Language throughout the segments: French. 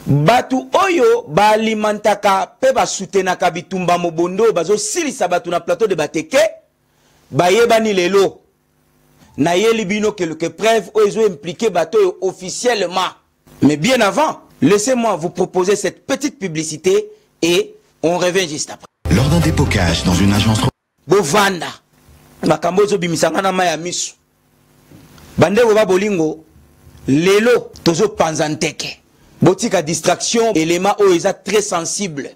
Batu oyo ba alimentaka pe ba soutenaka bitumba mobondo bazo silisa batu na plateau de Bateke ba yebani lelo na yeli bino quelques preuves oyo impliqué bateau officiellement. Mais bien avant, laissez-moi vous proposer cette petite publicité et on revient juste après. Lors d'un dépocage dans une agence Bovanda makambo zo bimisanga na maya misu bande ba bolingo lelo tozo panzanteke botika distraction élément o eza très sensible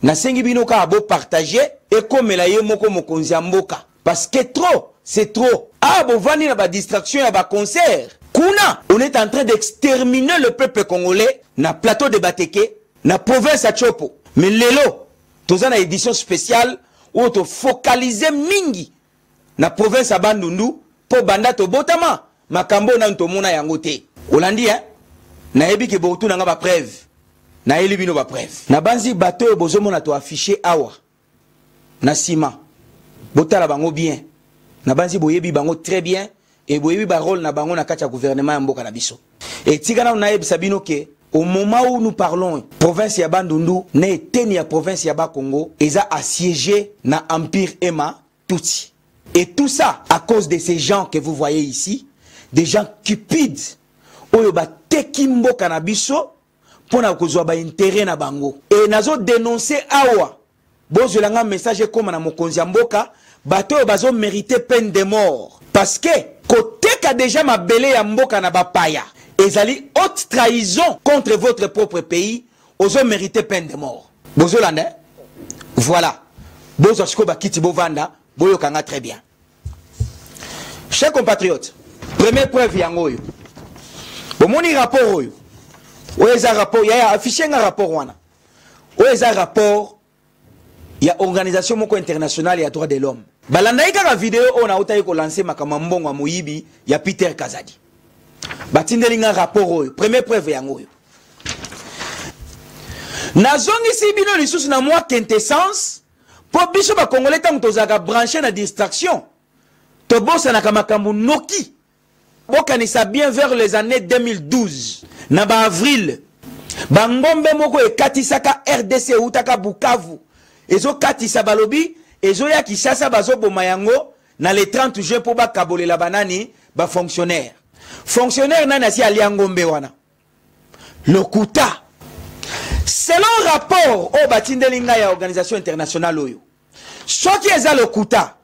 na sengi bino ka bo partager et comme la ye moko mokonzi ya mboka parce que trop c'est trop. Ah bovani na ba distraction ya ba concert kuna on est en train d'exterminer le peuple congolais na plateau de Bateke na province ya Chopo. Mais lelo toza na édition spéciale où to focaliser mingi na province ya Bandundu po banda to botama makambo na ntomona yango te olandi hein na yebi ke botu na nga ba preuve na yeli bino ba preuve na banzi bateau bozomona to afficher awa na sima botala bango bien na banzi boyebi bango très bien et boyebi ba rôle na bango na kati ya gouvernement ya mboka na biso et tigana na yebi sabino ke au moment où nous parlons, province ya Bandundu, ne teni ya province ya Congo, eza assiégé na empire Ema Tutsi. Et tout ça à cause de ces gens que vous voyez ici, des gens cupides, oyo ba teki mboka na biso, pona kozwa ba intérêt na bango. Et nazo dénoncer awa, bozo langa message comme na mokonzi ya mboka, bato bazo mériter peine de mort. Parce que, côté ka déjà ma belé ya mboka na bapaya, ezali haute trahison contre votre propre pays, ozo mérité peine de mort. Bozo lande, voilà. Bozo chiko ba kiti bovanda, boyo kanga très bien. Chers compatriotes, première preuve yango yo. Bomoni rapport oyo. Oeza rapport, ya affiché un rapport wana. Oeza rapport, ya organisation moko internationale ya droit de l'homme. Balanda ika vidéo on a utaye ko lancer makamambongo moyibi ya Peter Kazadi. Batindelinga rapport oyo, première preuve yango yo. Nazongi si bino lisusu na moi quintessence po biso ba congolais tango tozaka branché na distraction. To bossa na kamakambu noki. Bokanisa bien vers les années 2012 na ba avril. Bangombe moko ekatisaka RDC utaka Bukavu. Ezo katisa balobi, ezo ya Kishasa bazo boma yango na le 30 juin po ba kabolela banani ba fonctionnaire. Fonctionnaire nana si aliangombe wana. Lokuta. Selon rapport au batindelinga ya organisation internationale oyo. Soki eza lokuta.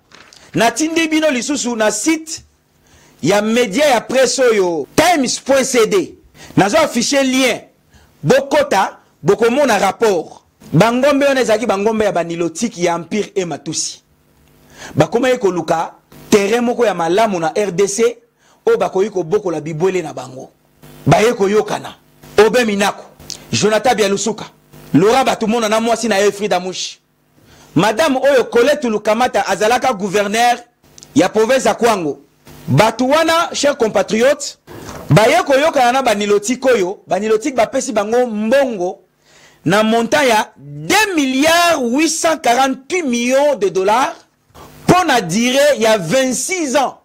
Na tindi bino lisusu na site ya média ya presse oyo times.cd. Nazo affiché lien. Bokota, bokomona rapport. Bangombe on ezaki bangombe ya banilotiki ya empire Ema Tutsi. Bakoma yeko luka terrain moko ya malamu na RDC. O bakoyiko boko la bibwele na bango. Bayeko yokana. Obe Minako. Jonathan Bialusuka. Laura Batumona na mwasi na Frida Mushi. Madame Oyo Colette Lukamata azalaka gouverneur ya province ya Kwango. Batuwana, chers compatriotes, bayeko yokana na banilotiki oyo, banilotiki bapesi bango mbongo na montant ya 2,848 millions de dollars pour na durée ya 26 ans.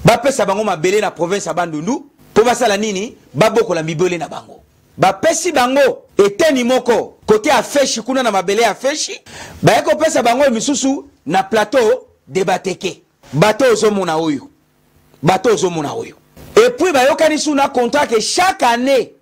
Bapesa bango mabele na province ya Bandundu po basala nini baboko la mibele na bango bapesi bango eteni moko côté a feshi kuna na mabele ya feshi bayeko pesa bango misusu na plateau de Bateke bato ozomona oyo et puis bayokani suna contrat que chaque année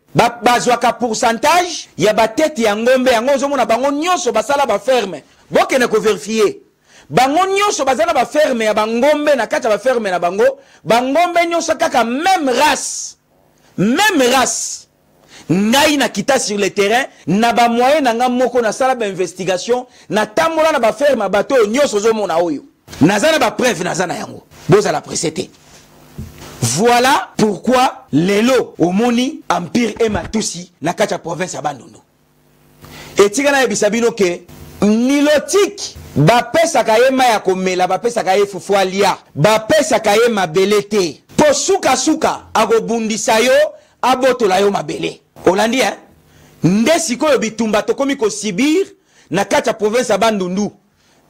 bazwaka pourcentage ya batete ya ngombe yango ozomona bango nyonso basala ba ferme bokene ko vérifier. Bango nyonso bazana ba ferme ya bangombe na kata ba ferme na bango bangombe nyonso kaka même race ngai na kita sur le terrain na ba moyen na nga moko na sala ba investigation na tamola na ba ferme bato nyonso zo mona oyo nazana ba preuve nazana yango boza la précédé. Voilà pourquoi lelo omoni empire Ema Tutsi na kata province ya Bandundu etika na ebisabino ke nilotique bapesa kayema ya komela bapesa kaye fufu alia bapesa kaye mabele te po suka agobundisa yo abotola yo mabele olandi hein nde sikoyo bitumba tokomi ko sibir na kati ya province ya Bandundu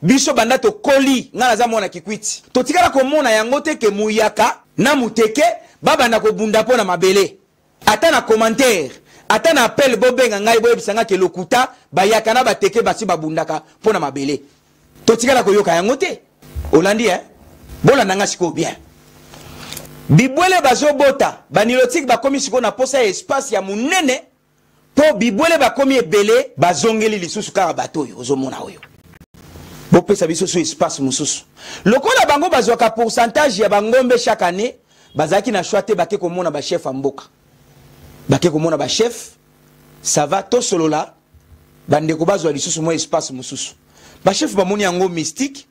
biso banda to koli ngana za mona kikwiti totikala komona yango te ke muyaka na muteke babanda ko bunda pona mabele ata na commentaire ata na appel bobenga ngai boyebisanga ke lokuta bayakana bateke basi babundaka pona mabele totikala koyoka yango te olandi bolanda nga siko bien bibwele bazobota banilotique bakomi siko na posa ya espace ya munene po bibwele bakomi ebele bazongeli lisusu kaka bato oyo ozomona oyo bopesa biso so espace mosusu lokola bango bazwaka pourcentage ya bangombe chaque année bazaki na choix te bake komona ba chef mboka bake komona ba chef ça va to solola bandeko bazwa lisusu mo espace mosusu ba chef bamoni yango mystique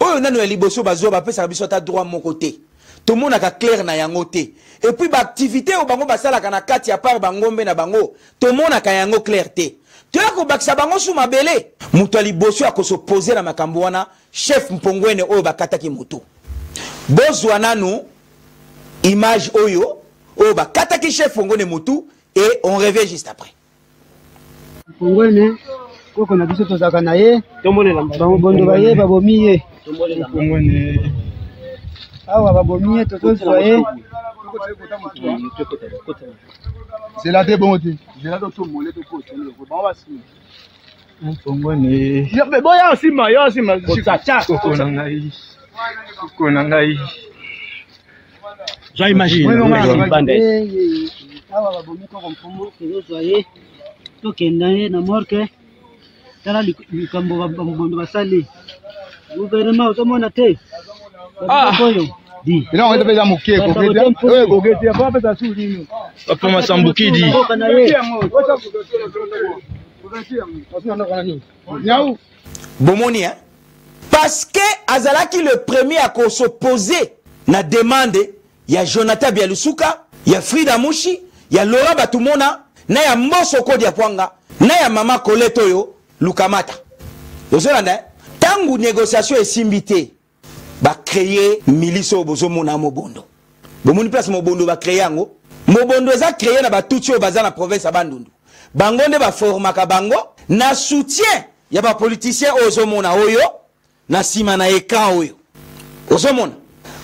oyo nano ya liboso bazwa bapesa biso ta droit mon côté tout le monde a clair na yango te et puis ba activité au bango basala kana kati ya part bangombe na bango tout le monde a yango clair te tu as ko bakisa bango sous mabele muto liboso a ko se poser na makambo wana chef mpongwene oyo bakataki moto bozwa nanu image oyo oyo bakataki chef mpongwene motu et on revient juste après mpongwene koko na biso tozaka na ye bangobondo baye babomi ye mpongwene awa babomi ye tozozwa ye c'est la débonté c'est la tout molé de côté bon va si mpongwene mais bon ya sima koko na ngai ja imagine awa babomi koko mpombo tozozwa ye tokenda ye na morke tala likambo babondo basali gouvernement ozomona te oyo ina on déjà moké kokete pas pesa suli papa masambuki di bomoni parce que azalaki le premier à s'opposer na demande ya Jonathan Bialusuka ya Frida Mushi ya Laura Batumona na ya Mboso Kodi ya Pwanga na ya Mama Colette oyo Lukamata ozolanda tangu négociation esimbité ba créer milice bozo mona mobondo bomoni place mobondo ba créer yango mobondo eza créer na batuti oyo baza na province ya Bandundu bango nde ba formaka bango na soutien ya ba politicien ozomona oyo na sima na écran oyo ozomona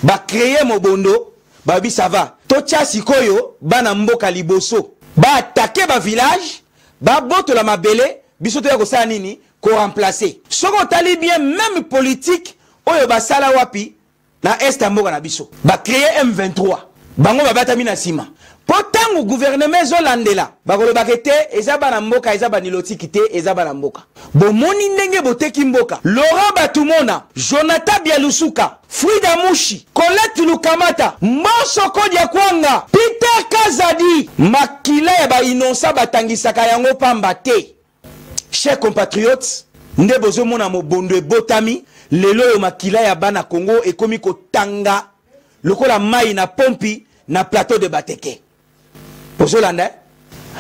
ba créer mobondo ba bi ça va to tia sikoyo bana mboka liboso ba attaquer ba village ba boto la mabele biso to ya ko sa nini ko remplacer soko tali bien même politique oyo basala wapi na est mboka na biso ba créer M23 bango babatami na sima potango gouvernement zolandela bakolo bakete eza bana mboka eza banilotiki te eza bana mboka bomoni ndenge boteki mboka Laura Batumona Jonathan Bialusuka Frida Mushi Colette Lukamata Mboso Kodi ya Kwanga Peter Kazadi makila ya ba inonsa batangisaka yango pamba te chers compatriotes nde bozomona mobondo ebotami lelo yo makila ya bana Congo ekomi kotanga lokola mai na pompi na plateau de Bateke bozolanda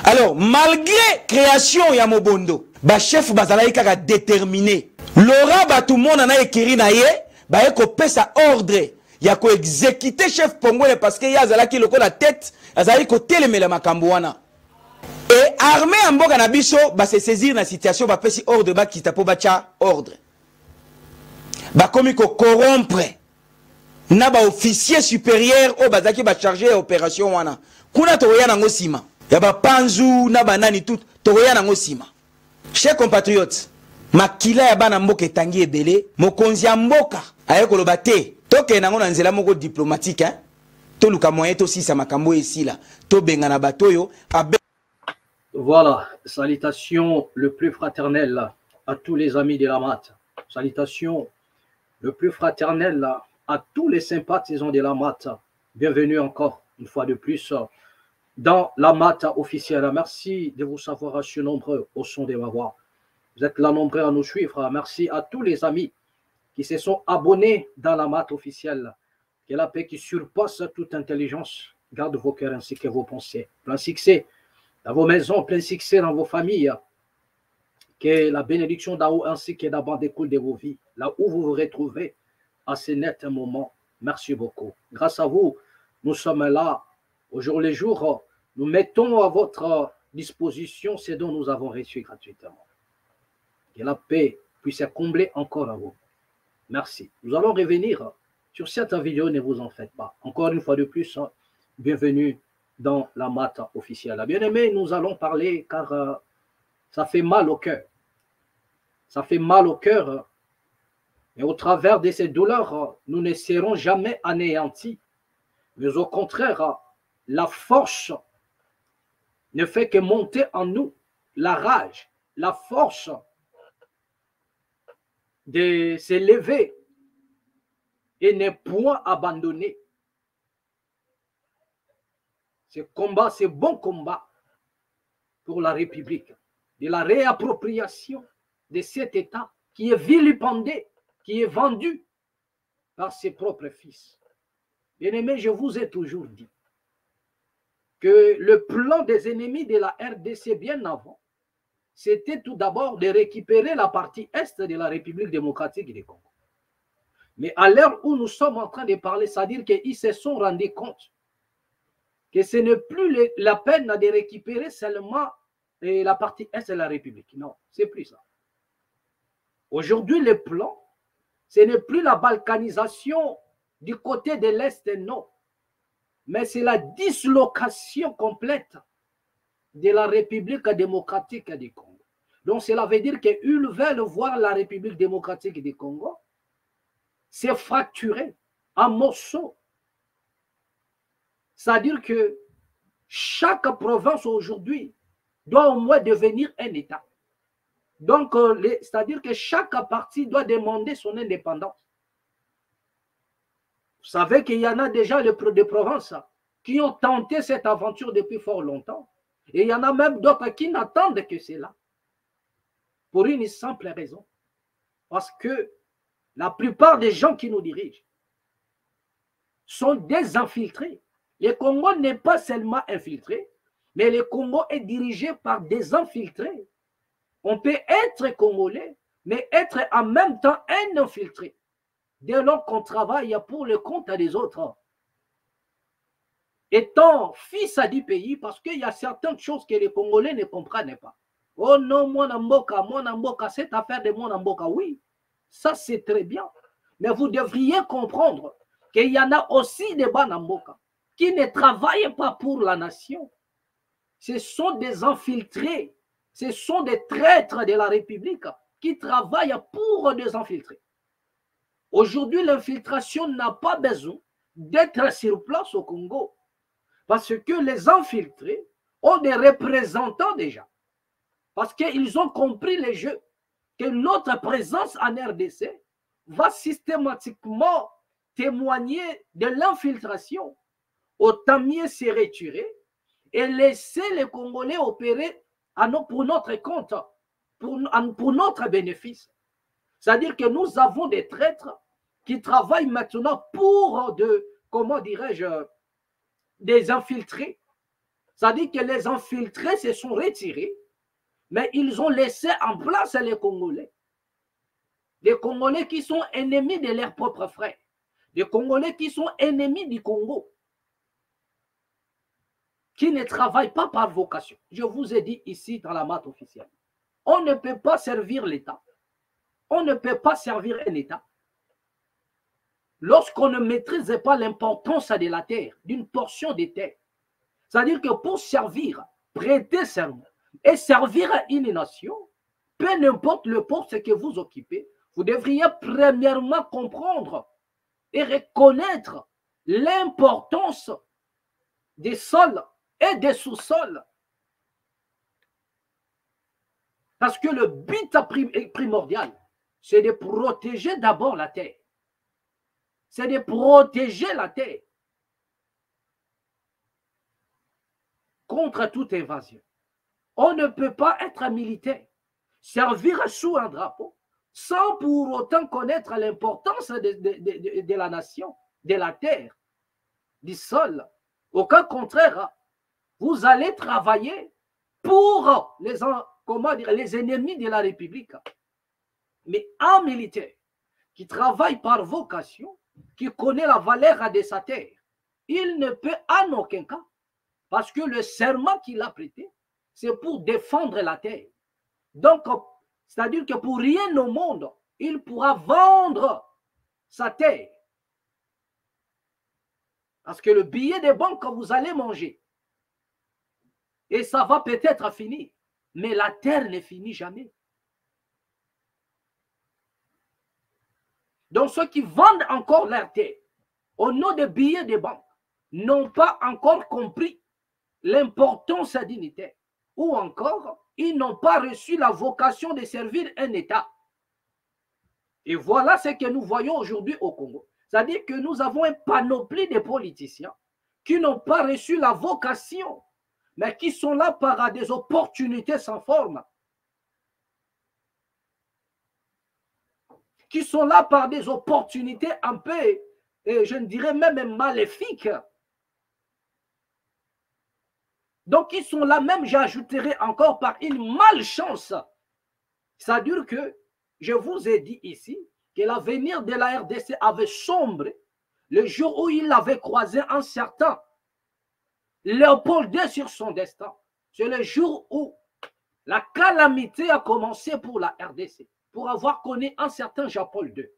alors malgré création ya mobondo ba chef bazalaki kaka déterminé Laura Batumona na ekiri na ye ba eko pesa ordre ya ko exécuter chef Pongwele parce que ya zalaki lokola tête azali ko telemela makambo wana et armée en mboka na biso ba se saisir na situation ba pesi ordre ba kita po ba cha ordre ba komi ko corrompre na ba officier supérieur o bazaki ba charger opération wana kuna to yana ngosima ya ba panzu na banani tout to yana ngosima chers compatriotes makila ya bana mboka etangi ebele mokonzi ya mboka aye koloba te toke nango na nzela moko diplomatique to luka moyen to sisa makambo esila to benga na batoyo abe. Voilà, salutations le plus fraternel à tous les amis de la MAT. Salutations le plus fraternel à tous les sympathisants de la MAT. Bienvenue encore une fois de plus dans la MAT officielle. Merci de vous savoir assez nombreux au son de ma voix. Vous êtes là nombreux à nous suivre. Merci à tous les amis qui se sont abonnés dans la MAT officielle. Que la paix qui surpasse toute intelligence garde vos cœurs ainsi que vos pensées. Plein succès dans vos maisons, plein succès dans vos familles. Que la bénédiction d'en haut ainsi que d'en bas découle de vos vies. Là où vous vous retrouvez à ce net moment. Merci beaucoup. Grâce à vous, nous sommes là au jour le jour. Nous mettons à votre disposition ce dont nous avons reçu gratuitement. Que la paix puisse combler encore à vous. Merci. Nous allons revenir sur cette vidéo, ne vous en faites pas. Encore une fois de plus, bienvenue dans la mat officielle. Bien aimé, nous allons parler car ça fait mal au cœur. Ça fait mal au cœur. Et au travers de ces douleurs, nous ne serons jamais anéantis. Mais au contraire, la force ne fait que monter en nous. La rage, la force de s'élever et ne point abandonner. Ce combat, ce bon combat pour la République, de la réappropriation de cet État qui est vilipendé, qui est vendu par ses propres fils. Bien-aimés, je vous ai toujours dit que le plan des ennemis de la RDC bien avant, c'était tout d'abord de récupérer la partie est de la République démocratique du Congo. Mais à l'heure où nous sommes en train de parler, c'est-à-dire qu'ils se sont rendus compte que ce n'est plus la peine de récupérer seulement la partie est de la République. Non, c'est plus ça. Aujourd'hui, le plan, ce n'est plus la balkanisation du côté de l'Est, non. Mais c'est la dislocation complète de la République démocratique du Congo. Donc, cela veut dire qu'ils veulent voir la République démocratique du Congo se fracturer en morceaux. C'est-à-dire que chaque province aujourd'hui doit au moins devenir un État. Donc, c'est-à-dire que chaque parti doit demander son indépendance. Vous savez qu'il y en a déjà des provinces qui ont tenté cette aventure depuis fort longtemps. Et il y en a même d'autres qui n'attendent que cela. Pour une simple raison. Parce que la plupart des gens qui nous dirigent sont des infiltrés. Le Congo n'est pas seulement infiltré, mais le Congo est dirigé par des infiltrés. On peut être congolais, mais être en même temps un infiltré. Dès lors qu'on travaille pour le compte des autres. Étant fils du pays, parce qu'il y a certaines choses que les Congolais ne comprennent pas. Oh non, mon Mboka, cette affaire de mon Mboka, oui, ça c'est très bien. Mais vous devriez comprendre qu'il y en a aussi des Banamboka qui ne travaillent pas pour la nation. Ce sont des infiltrés, ce sont des traîtres de la République qui travaillent pour des infiltrés. Aujourd'hui, l'infiltration n'a pas besoin d'être sur place au Congo parce que les infiltrés ont des représentants déjà. Parce qu'ils ont compris le jeu, que notre présence en RDC va systématiquement témoigner de l'infiltration. Autant mieux se retirer et laisser les Congolais opérer pour notre compte, pour notre bénéfice. C'est-à-dire que nous avons des traîtres qui travaillent maintenant pour comment dirais-je, des infiltrés. C'est-à-dire que les infiltrés se sont retirés, mais ils ont laissé en place les Congolais. Des Congolais qui sont ennemis de leurs propres frères. Des Congolais qui sont ennemis du Congo. Qui ne travaillent pas par vocation. Je vous ai dit ici dans la mat officielle. On ne peut pas servir l'État. On ne peut pas servir un État lorsqu'on ne maîtrise pas l'importance de la terre, d'une portion de terre. C'est-à-dire que pour servir, prêter serment et servir à une nation, peu importe le poste que vous occupez, vous devriez premièrement comprendre et reconnaître l'importance des sols et des sous-sols. Parce que le but primordial, c'est de protéger d'abord la terre. C'est de protéger la terre contre toute invasion. On ne peut pas être militaire, servir sous un drapeau, sans pour autant connaître l'importance de la nation, de la terre, du sol. Au cas contraire, vous allez travailler pour les ennemis de la République. Mais un militaire qui travaille par vocation, qui connaît la valeur de sa terre, il ne peut en aucun cas, parce que le serment qu'il a prêté, c'est pour défendre la terre. Donc, c'est-à-dire que pour rien au monde, il pourra vendre sa terre. Parce que le billet de banque que vous allez manger, Et ça va peut-être finir. Mais la terre ne finit jamais. Donc ceux qui vendent encore leur terre au nom des billets des banques n'ont pas encore compris l'importance dignitaire. Ou encore, ils n'ont pas reçu la vocation de servir un État. Et voilà ce que nous voyons aujourd'hui au Congo. C'est-à-dire que nous avons un panoplie de politiciens qui n'ont pas reçu la vocation, mais qui sont là par des opportunités sans forme. Qui sont là par des opportunités un peu, je ne dirais même maléfiques. Donc, ils sont là même, j'ajouterai encore, par une malchance. C'est-à-dire que, je vous ai dit ici, que l'avenir de la RDC avait sombré le jour où il avait croisé un certain Léopold II sur son destin. C'est le jour où la calamité a commencé pour la RDC, pour avoir connu un certain Jean-Paul II,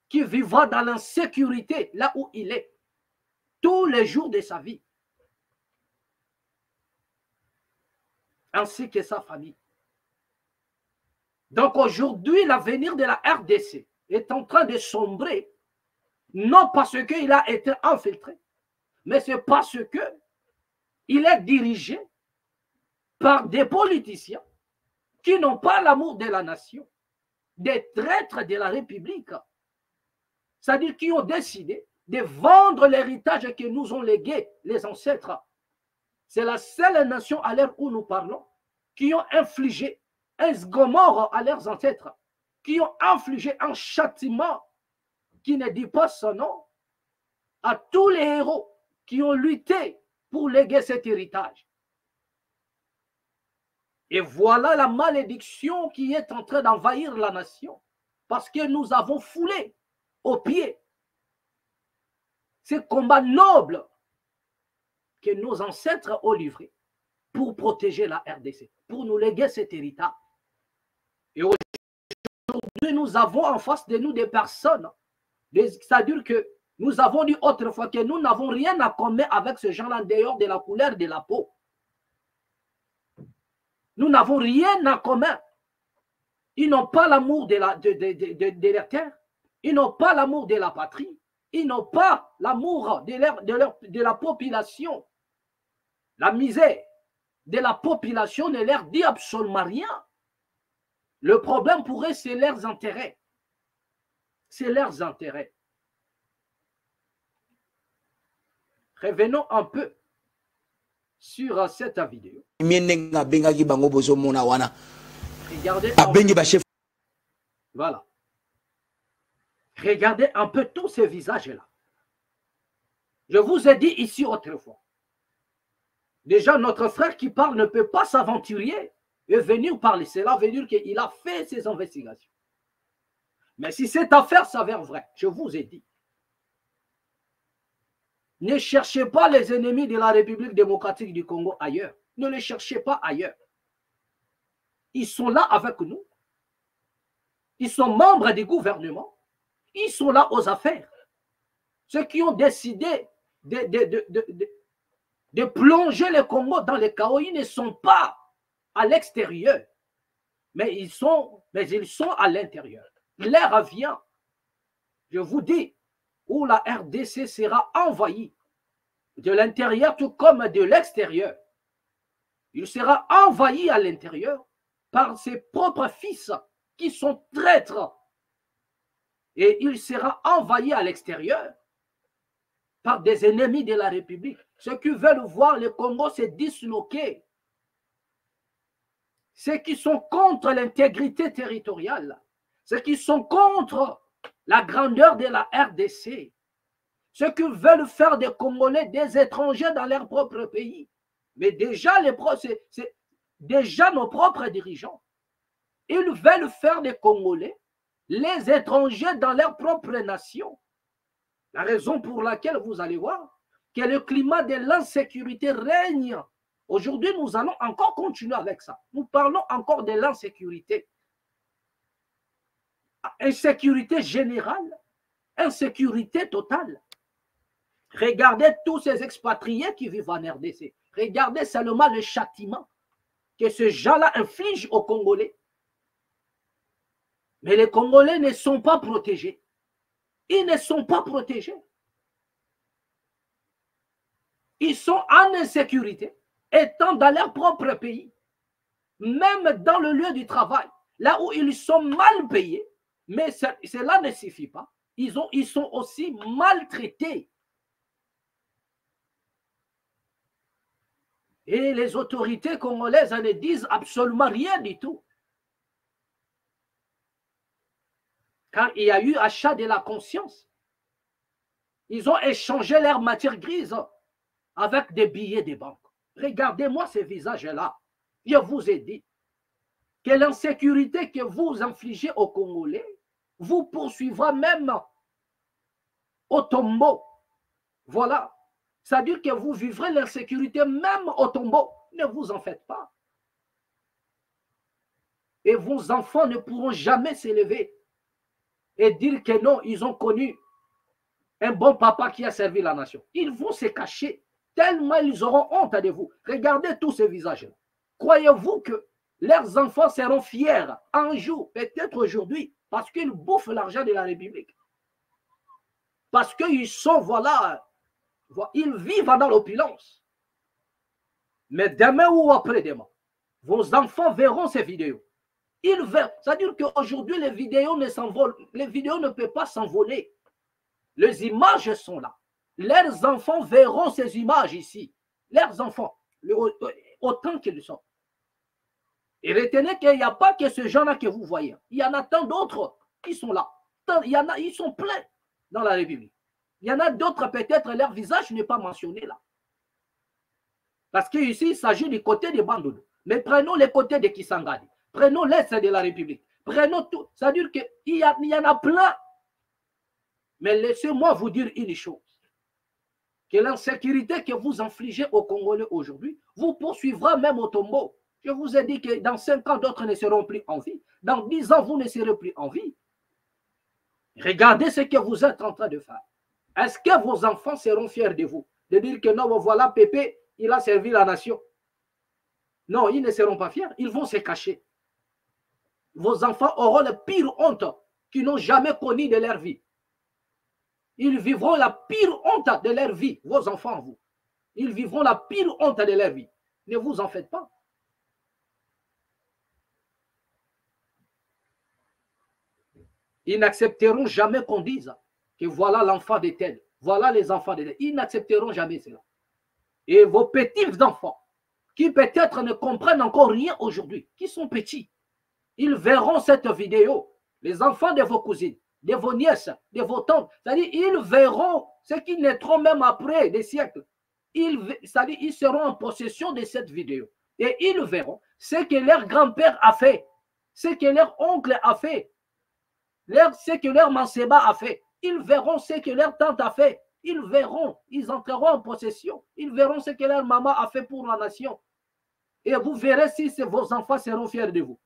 qui vivra dans l'insécurité là où il est, tous les jours de sa vie, ainsi que sa famille. Donc aujourd'hui, l'avenir de la RDC est en train de sombrer, non parce qu'il a été infiltré, mais c'est parce qu'il est dirigé par des politiciens qui n'ont pas l'amour de la nation, des traîtres de la République, c'est-à-dire qui ont décidé de vendre l'héritage que nous ont légué les ancêtres. C'est la seule nation à l'heure où nous parlons qui ont infligé un Gomorrhe à leurs ancêtres, qui ont infligé un châtiment qui ne dit pas son nom à tous les héros qui ont lutté pour léguer cet héritage. Et voilà la malédiction qui est en train d'envahir la nation, parce que nous avons foulé aux pieds ces combats nobles que nos ancêtres ont livrés pour protéger la RDC, pour nous léguer cet héritage. Et aujourd'hui, nous avons en face de nous des personnes, c'est-à-dire que nous avons dit autrefois que nous n'avons rien à commun avec ce gens-là dehors de la couleur de la peau. Nous n'avons rien en commun. Ils n'ont pas l'amour de la terre. Ils n'ont pas l'amour de la patrie. Ils n'ont pas l'amour de la population. La misère de la population ne leur dit absolument rien. Le problème pour eux, c'est leurs intérêts. C'est leurs intérêts. Revenons un peu sur cette vidéo. Regardez voilà. Regardez un peu tous ces visages-là. Je vous ai dit ici autrefois. Déjà, notre frère qui parle ne peut pas s'aventurer et venir parler. Cela veut dire qu'il a fait ses investigations. Mais si cette affaire s'avère vraie, je vous ai dit, ne cherchez pas les ennemis de la République démocratique du Congo ailleurs. Ne les cherchez pas ailleurs. Ils sont là avec nous. Ils sont membres du gouvernement. Ils sont là aux affaires. Ceux qui ont décidé de plonger le Congo dans le chaos, ils ne sont pas à l'extérieur, mais ils sont à l'intérieur. L'air vient, je vous dis, où la RDC sera envahie de l'intérieur tout comme de l'extérieur. Il sera envahi à l'intérieur par ses propres fils qui sont traîtres. Et il sera envahi à l'extérieur par des ennemis de la République. Ceux qui veulent voir le Congo se disloquer. Ceux qui sont contre l'intégrité territoriale. Ceux qui sont contre la grandeur de la RDC. Ceux qui veulent faire des Congolais des étrangers dans leur propre pays. Mais déjà, c'est déjà nos propres dirigeants. Ils veulent faire des Congolais les étrangers dans leur propre nation. La raison pour laquelle vous allez voir que le climat de l'insécurité règne. Aujourd'hui, nous allons encore continuer avec ça. Nous parlons encore de l'insécurité. Insécurité générale, insécurité totale. Regardez tous ces expatriés qui vivent en RDC. Regardez seulement le châtiment que ces gens-là infligent aux Congolais. Mais les Congolais ne sont pas protégés. Ils ne sont pas protégés. Ils sont en insécurité, étant dans leur propre pays. Même dans le lieu du travail, là où ils sont mal payés, mais cela ne suffit pas. Ils sont aussi maltraités. Et les autorités congolaises ne disent absolument rien du tout. Car il y a eu achat de la conscience. Ils ont échangé leur matière grise avec des billets de banque. Regardez-moi ces visages-là. Je vous ai dit que l'insécurité que vous infligez aux Congolais vous poursuivra même au tombeau. Voilà. C'est-à-dire que vous vivrez l'insécurité même au tombeau. Ne vous en faites pas. Et vos enfants ne pourront jamais s'élever et dire que non, ils ont connu un bon papa qui a servi la nation. Ils vont se cacher tellement ils auront honte de vous. Regardez tous ces visages-là. Croyez-vous que leurs enfants seront fiers un jour, peut-être aujourd'hui, parce qu'ils bouffent l'argent de la République? Parce qu'ils sont, voilà, ils vivent dans l'opulence. Mais demain ou après-demain, vos enfants verront ces vidéos. Ils verront. C'est-à-dire qu'aujourd'hui, les vidéos ne peuvent pas s'envoler. Les images sont là. Leurs enfants verront ces images ici. Leurs enfants, autant qu'ils sont. Et retenez qu'il n'y a pas que ce genre-là que vous voyez. Il y en a tant d'autres qui sont là. Ils sont pleins dans la République. Il y en a d'autres, peut-être, leur visage n'est pas mentionné là. Parce qu'ici, il s'agit du côté de Bandundu. Mais prenons les côtés de Kisangani. Prenons l'Est de la République. Prenons tout. C'est-à-dire qu'il y en a plein. Mais laissez-moi vous dire une chose. Que l'insécurité que vous infligez aux Congolais aujourd'hui vous poursuivra même au tombeau. Je vous ai dit que dans 5 ans, d'autres ne seront plus en vie. Dans 10 ans, vous ne serez plus en vie. Regardez ce que vous êtes en train de faire. Est-ce que vos enfants seront fiers de vous? De dire que non, voilà, Pépé, il a servi la nation. Non, ils ne seront pas fiers. Ils vont se cacher. Vos enfants auront la pire honte qu'ils n'ont jamais connue de leur vie. Ils vivront la pire honte de leur vie, vos enfants, vous. Ils vivront la pire honte de leur vie. Ne vous en faites pas. Ils n'accepteront jamais qu'on dise que voilà l'enfant de tel, voilà les enfants de tel. Ils n'accepteront jamais cela. Et vos petits-enfants, qui peut-être ne comprennent encore rien aujourd'hui, qui sont petits, ils verront cette vidéo, les enfants de vos cousines, de vos nièces, de vos tantes, c'est-à-dire ils verront ce qui naîtront même après des siècles. C'est-à-dire ils seront en possession de cette vidéo. Et ils verront ce que leur grand-père a fait, ce que leur oncle a fait, ce que leur manceba a fait. Ils verront ce que leur tante a fait. Ils verront, ils entreront en possession. Ils verront ce que leur maman a fait pour la nation. Et vous verrez si vos enfants seront fiers de vous.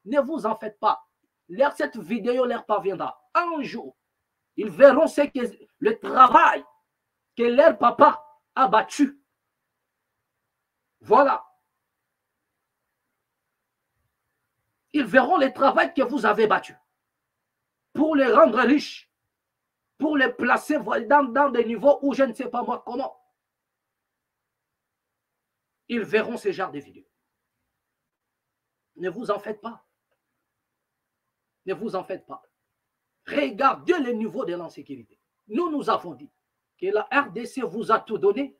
Ne vous en faites pas. Cette vidéo leur parviendra. Un jour, ils verront le travail que leur papa a battu. Voilà. Ils verront le travail que vous avez battu pour les rendre riches, pour les placer dans des niveaux où je ne sais pas moi comment. Ils verront ce genre de vidéos. Ne vous en faites pas. Ne vous en faites pas. Regardez le niveau de l'insécurité. Nous avons dit que la RDC vous a tout donné.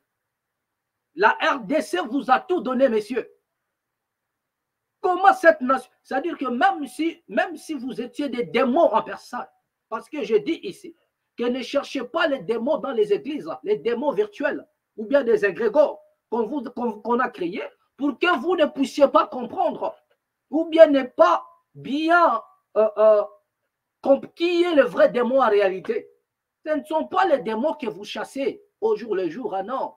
La RDC vous a tout donné, messieurs. Comment cette nation... C'est-à-dire que même si vous étiez des démons en personne, parce que je dis ici que ne cherchez pas les démons dans les églises, les démons virtuels, ou bien des égrégores qu'on a créés, pour que vous ne puissiez pas comprendre, ou bien ne pas bien qui est le vrai démon en réalité. Ce ne sont pas les démons que vous chassez au jour le jour. Ah non.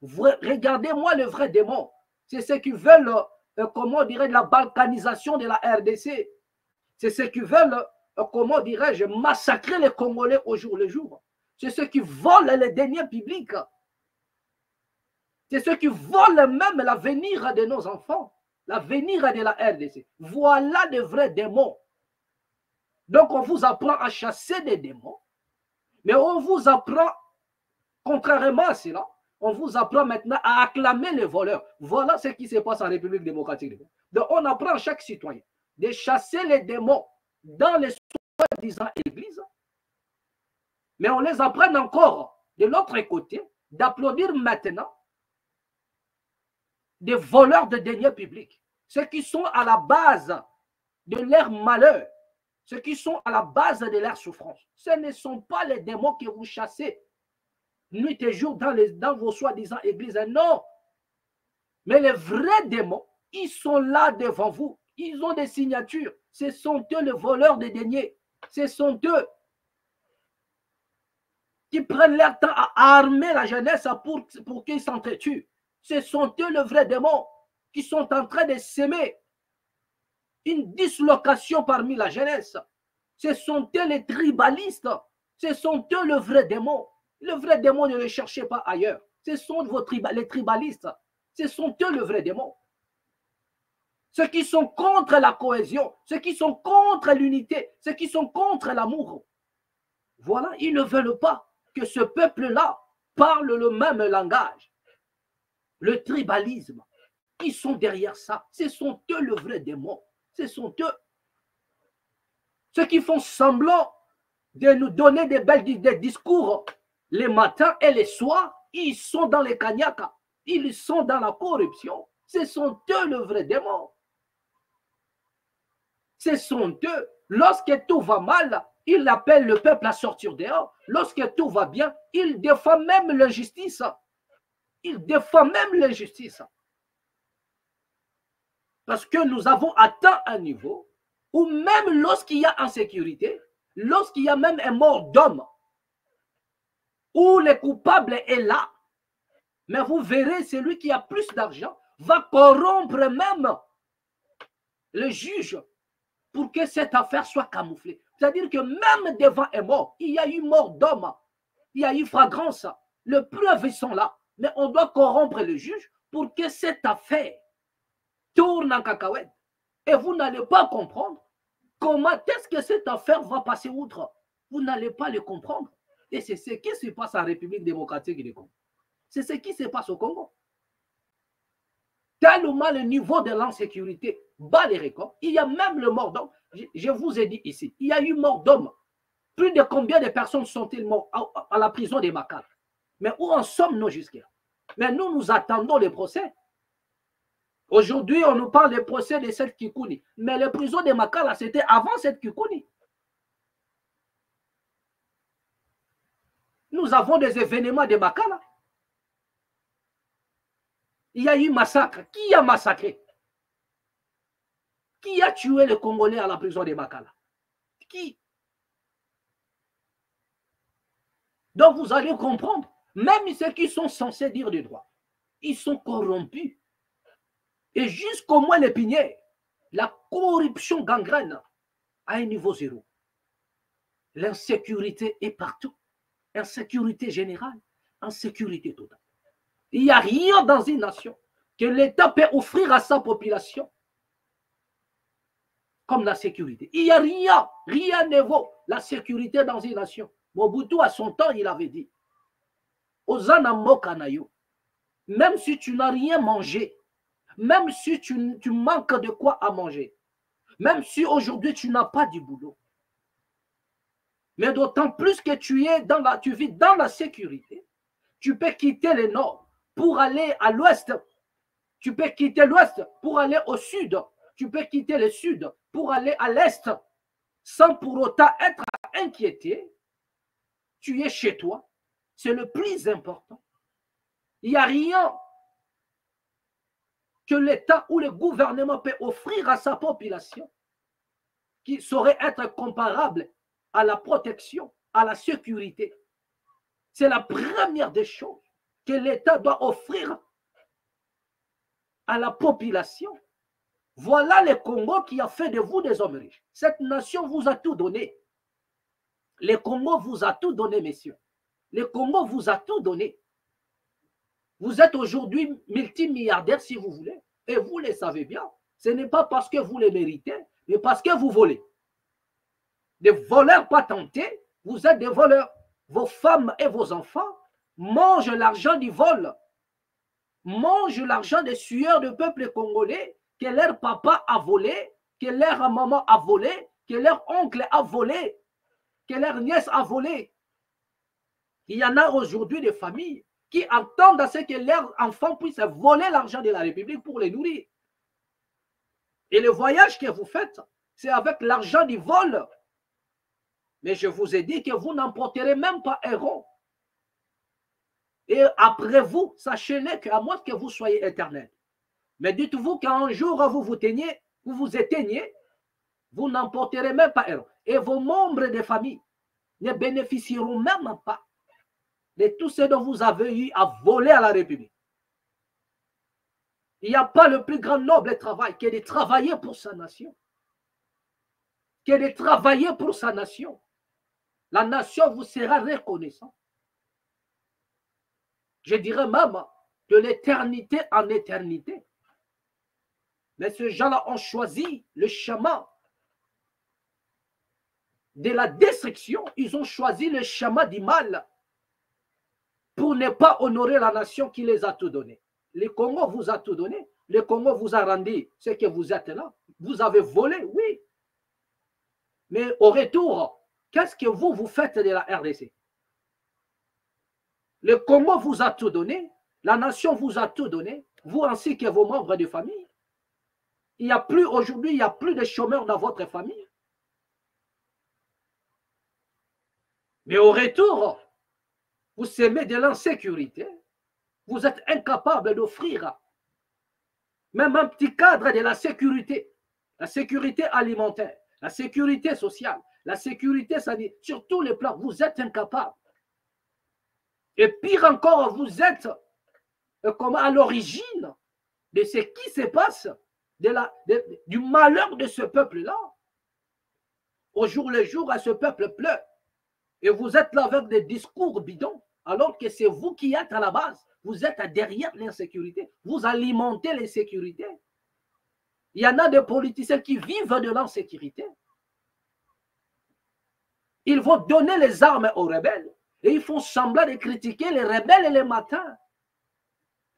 Regardez-moi le vrai démon. C'est ceux qui veulent, comment dirais-je, la balkanisation de la RDC. C'est ceux qui veulent, comment dirais-je, massacrer les Congolais au jour le jour. C'est ceux qui volent les deniers publics. C'est ceux qui volent même l'avenir de nos enfants, l'avenir de la RDC. Voilà de vrais démons. Donc on vous apprend à chasser des démons, mais on vous apprend, contrairement à cela, on vous apprend maintenant à acclamer les voleurs. Voilà ce qui se passe en République démocratique. Donc on apprend à chaque citoyen de chasser les démons dans les soi-disant églises, mais on les apprend encore de l'autre côté d'applaudir maintenant des voleurs de deniers publics, ceux qui sont à la base de leur malheur, ceux qui sont à la base de leur souffrance. Ce ne sont pas les démons que vous chassez nuit et jour dans vos soi-disant églises. Non. Mais les vrais démons, ils sont là devant vous. Ils ont des signatures. Ce sont eux les voleurs de deniers. Ce sont eux qui prennent leur temps à armer la jeunesse pour qu'ils s'entretuent. Ce sont eux les vrais démons qui sont en train de s'aimer une dislocation parmi la jeunesse. Ce sont eux les tribalistes. Ce sont eux le vrai démon. Le vrai démon, ne le cherchez pas ailleurs. Ce sont les tribalistes. Ce sont eux le vrai démon. Ceux qui sont contre la cohésion, ceux qui sont contre l'unité, ceux qui sont contre l'amour. Voilà, ils ne veulent pas que ce peuple-là parle le même langage. Le tribalisme, ils sont derrière ça. Ce sont eux le vrai démon. Ce sont eux. Ceux qui font semblant de nous donner des discours les matins et les soirs, ils sont dans les cagnacs, ils sont dans la corruption. Ce sont eux le vrai démon. Ce sont eux. Lorsque tout va mal, ils appellent le peuple à sortir dehors. Lorsque tout va bien, ils défendent même l'injustice. Ils défendent même l'injustice. Parce que nous avons atteint un niveau où même lorsqu'il y a insécurité, lorsqu'il y a même un mort d'homme, où le coupable est là, mais vous verrez, celui qui a plus d'argent va corrompre même le juge pour que cette affaire soit camouflée. C'est-à-dire que même devant un mort, il y a eu mort d'homme, il y a eu flagrance, les preuves sont là, mais on doit corrompre le juge pour que cette affaire tourne en cacahuète. Et vous n'allez pas comprendre comment est-ce que cette affaire va passer outre. Vous n'allez pas le comprendre. Et c'est ce qui se passe en République démocratique du Congo. C'est ce qui se passe au Congo. Tellement le niveau de l'insécurité bat les records. Il y a même le mort d'homme. Je vous ai dit ici, il y a eu mort d'homme. Plus de combien de personnes sont-ils mortes à la prison des Makala? Mais où en sommes-nous jusqu'à? Mais nous attendons les procès. Aujourd'hui, on nous parle des procès de cette Kikouni. Mais les prisons des Makala, c'était avant cette Kikouni. Nous avons des événements de Makala. Il y a eu massacre. Qui a massacré? Qui a tué les Congolais à la prison de Makala? Qui? Donc vous allez comprendre, même ceux qui sont censés dire du droit, ils sont corrompus. Et jusqu'au moins l'épinière, la corruption gangrène à un niveau zéro. L'insécurité est partout. Insécurité générale, insécurité totale. Il n'y a rien dans une nation que l'État peut offrir à sa population comme la sécurité. Il n'y a rien ne vaut la sécurité dans une nation. Mobutu, à son temps, il avait dit, Ozana Mokanayo, même si tu n'as rien mangé, même si tu manques de quoi à manger, même si aujourd'hui tu n'as pas du boulot, mais d'autant plus que tu vis dans la sécurité, tu peux quitter le nord pour aller à l'ouest, tu peux quitter l'ouest pour aller au sud, tu peux quitter le sud pour aller à l'est, sans pour autant être inquiété. Tu es chez toi, c'est le plus important. Il n'y a rien que l'État ou le gouvernement peut offrir à sa population qui saurait être comparable à la protection, à la sécurité. C'est la première des choses que l'État doit offrir à la population. Voilà le Congo qui a fait de vous des hommes riches. Cette nation vous a tout donné. Le Congo vous a tout donné, messieurs. Le Congo vous a tout donné. Vous êtes aujourd'hui multimilliardaire si vous voulez. Et vous le savez bien. Ce n'est pas parce que vous le méritez, mais parce que vous volez. Des voleurs patentés, vous êtes des voleurs. Vos femmes et vos enfants mangent l'argent du vol. Mangent l'argent des sueurs du peuple congolais que leur papa a volé, que leur maman a volé, que leur oncle a volé, que leur nièce a volé. Il y en a aujourd'hui des familles qui attendent à ce que leurs enfants puissent voler l'argent de la République pour les nourrir. Et le voyage que vous faites, c'est avec l'argent du vol. Mais je vous ai dit que vous n'emporterez même pas un rond. Et après vous, sachez-le qu'à moins que vous soyez éternel. Mais dites-vous qu'un jour vous vous éteignez, vous n'emporterez même pas un rond. Et vos membres de famille ne bénéficieront même pas de tout ce dont vous avez eu à voler à la République. Il n'y a pas le plus grand noble travail que de travailler pour sa nation. Que de travailler pour sa nation. La nation vous sera reconnaissante. Je dirais même de l'éternité en éternité. Mais ces gens-là ont choisi le chemin de la destruction. Ils ont choisi le chemin du mal pour ne pas honorer la nation qui les a tout donné. Le Congo vous a tout donné. Le Congo vous a rendu ce que vous êtes là. Vous avez volé, oui. Mais au retour, qu'est-ce que vous faites de la RDC? Le Congo vous a tout donné. La nation vous a tout donné. Vous ainsi que vos membres de famille. Il n'y a plus aujourd'hui, il n'y a plus de chômeurs dans votre famille. Mais au retour, vous semez de l'insécurité. Vous êtes incapable d'offrir même un petit cadre de la sécurité alimentaire, la sécurité sociale, la sécurité sanitaire, sur tous les plans, vous êtes incapable. Et pire encore, vous êtes comme à l'origine de ce qui se passe, du malheur de ce peuple-là. Au jour le jour, à ce peuple pleure. Et vous êtes là avec des discours bidons, alors que c'est vous qui êtes à la base. Vous êtes derrière l'insécurité. Vous alimentez l'insécurité. Il y en a des politiciens qui vivent de l'insécurité. Ils vont donner les armes aux rebelles et ils font semblant de critiquer les rebelles les matins.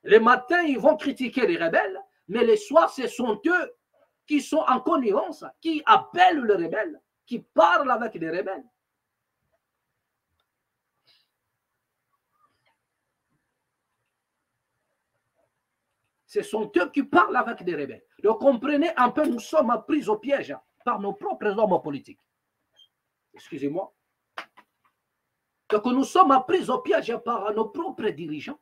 Les matins, ils vont critiquer les rebelles, mais les soirs, ce sont eux qui sont en connivence, qui appellent les rebelles, qui parlent avec les rebelles. Ce sont eux qui parlent avec des rebelles. Donc comprenez un peu, nous sommes pris au piège par nos propres hommes politiques. Excusez-moi. Donc nous sommes pris au piège par nos propres dirigeants.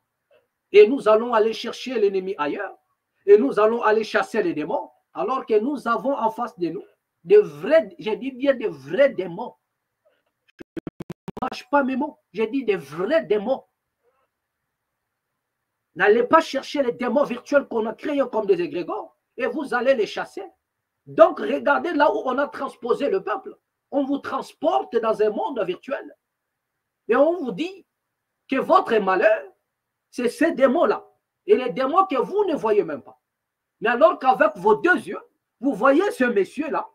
Et nous allons aller chercher l'ennemi ailleurs. Et nous allons aller chasser les démons. Alors que nous avons en face de nous de vrais, je dis bien de vrais démons. Je ne mâche pas mes mots. Je dis des vrais démons. N'allez pas chercher les démons virtuels qu'on a créés comme des égrégores et vous allez les chasser. Donc, regardez là où on a transposé le peuple. On vous transporte dans un monde virtuel. Et on vous dit que votre malheur, c'est ces démons-là. Et les démons que vous ne voyez même pas. Mais alors qu'avec vos deux yeux, vous voyez ce monsieur-là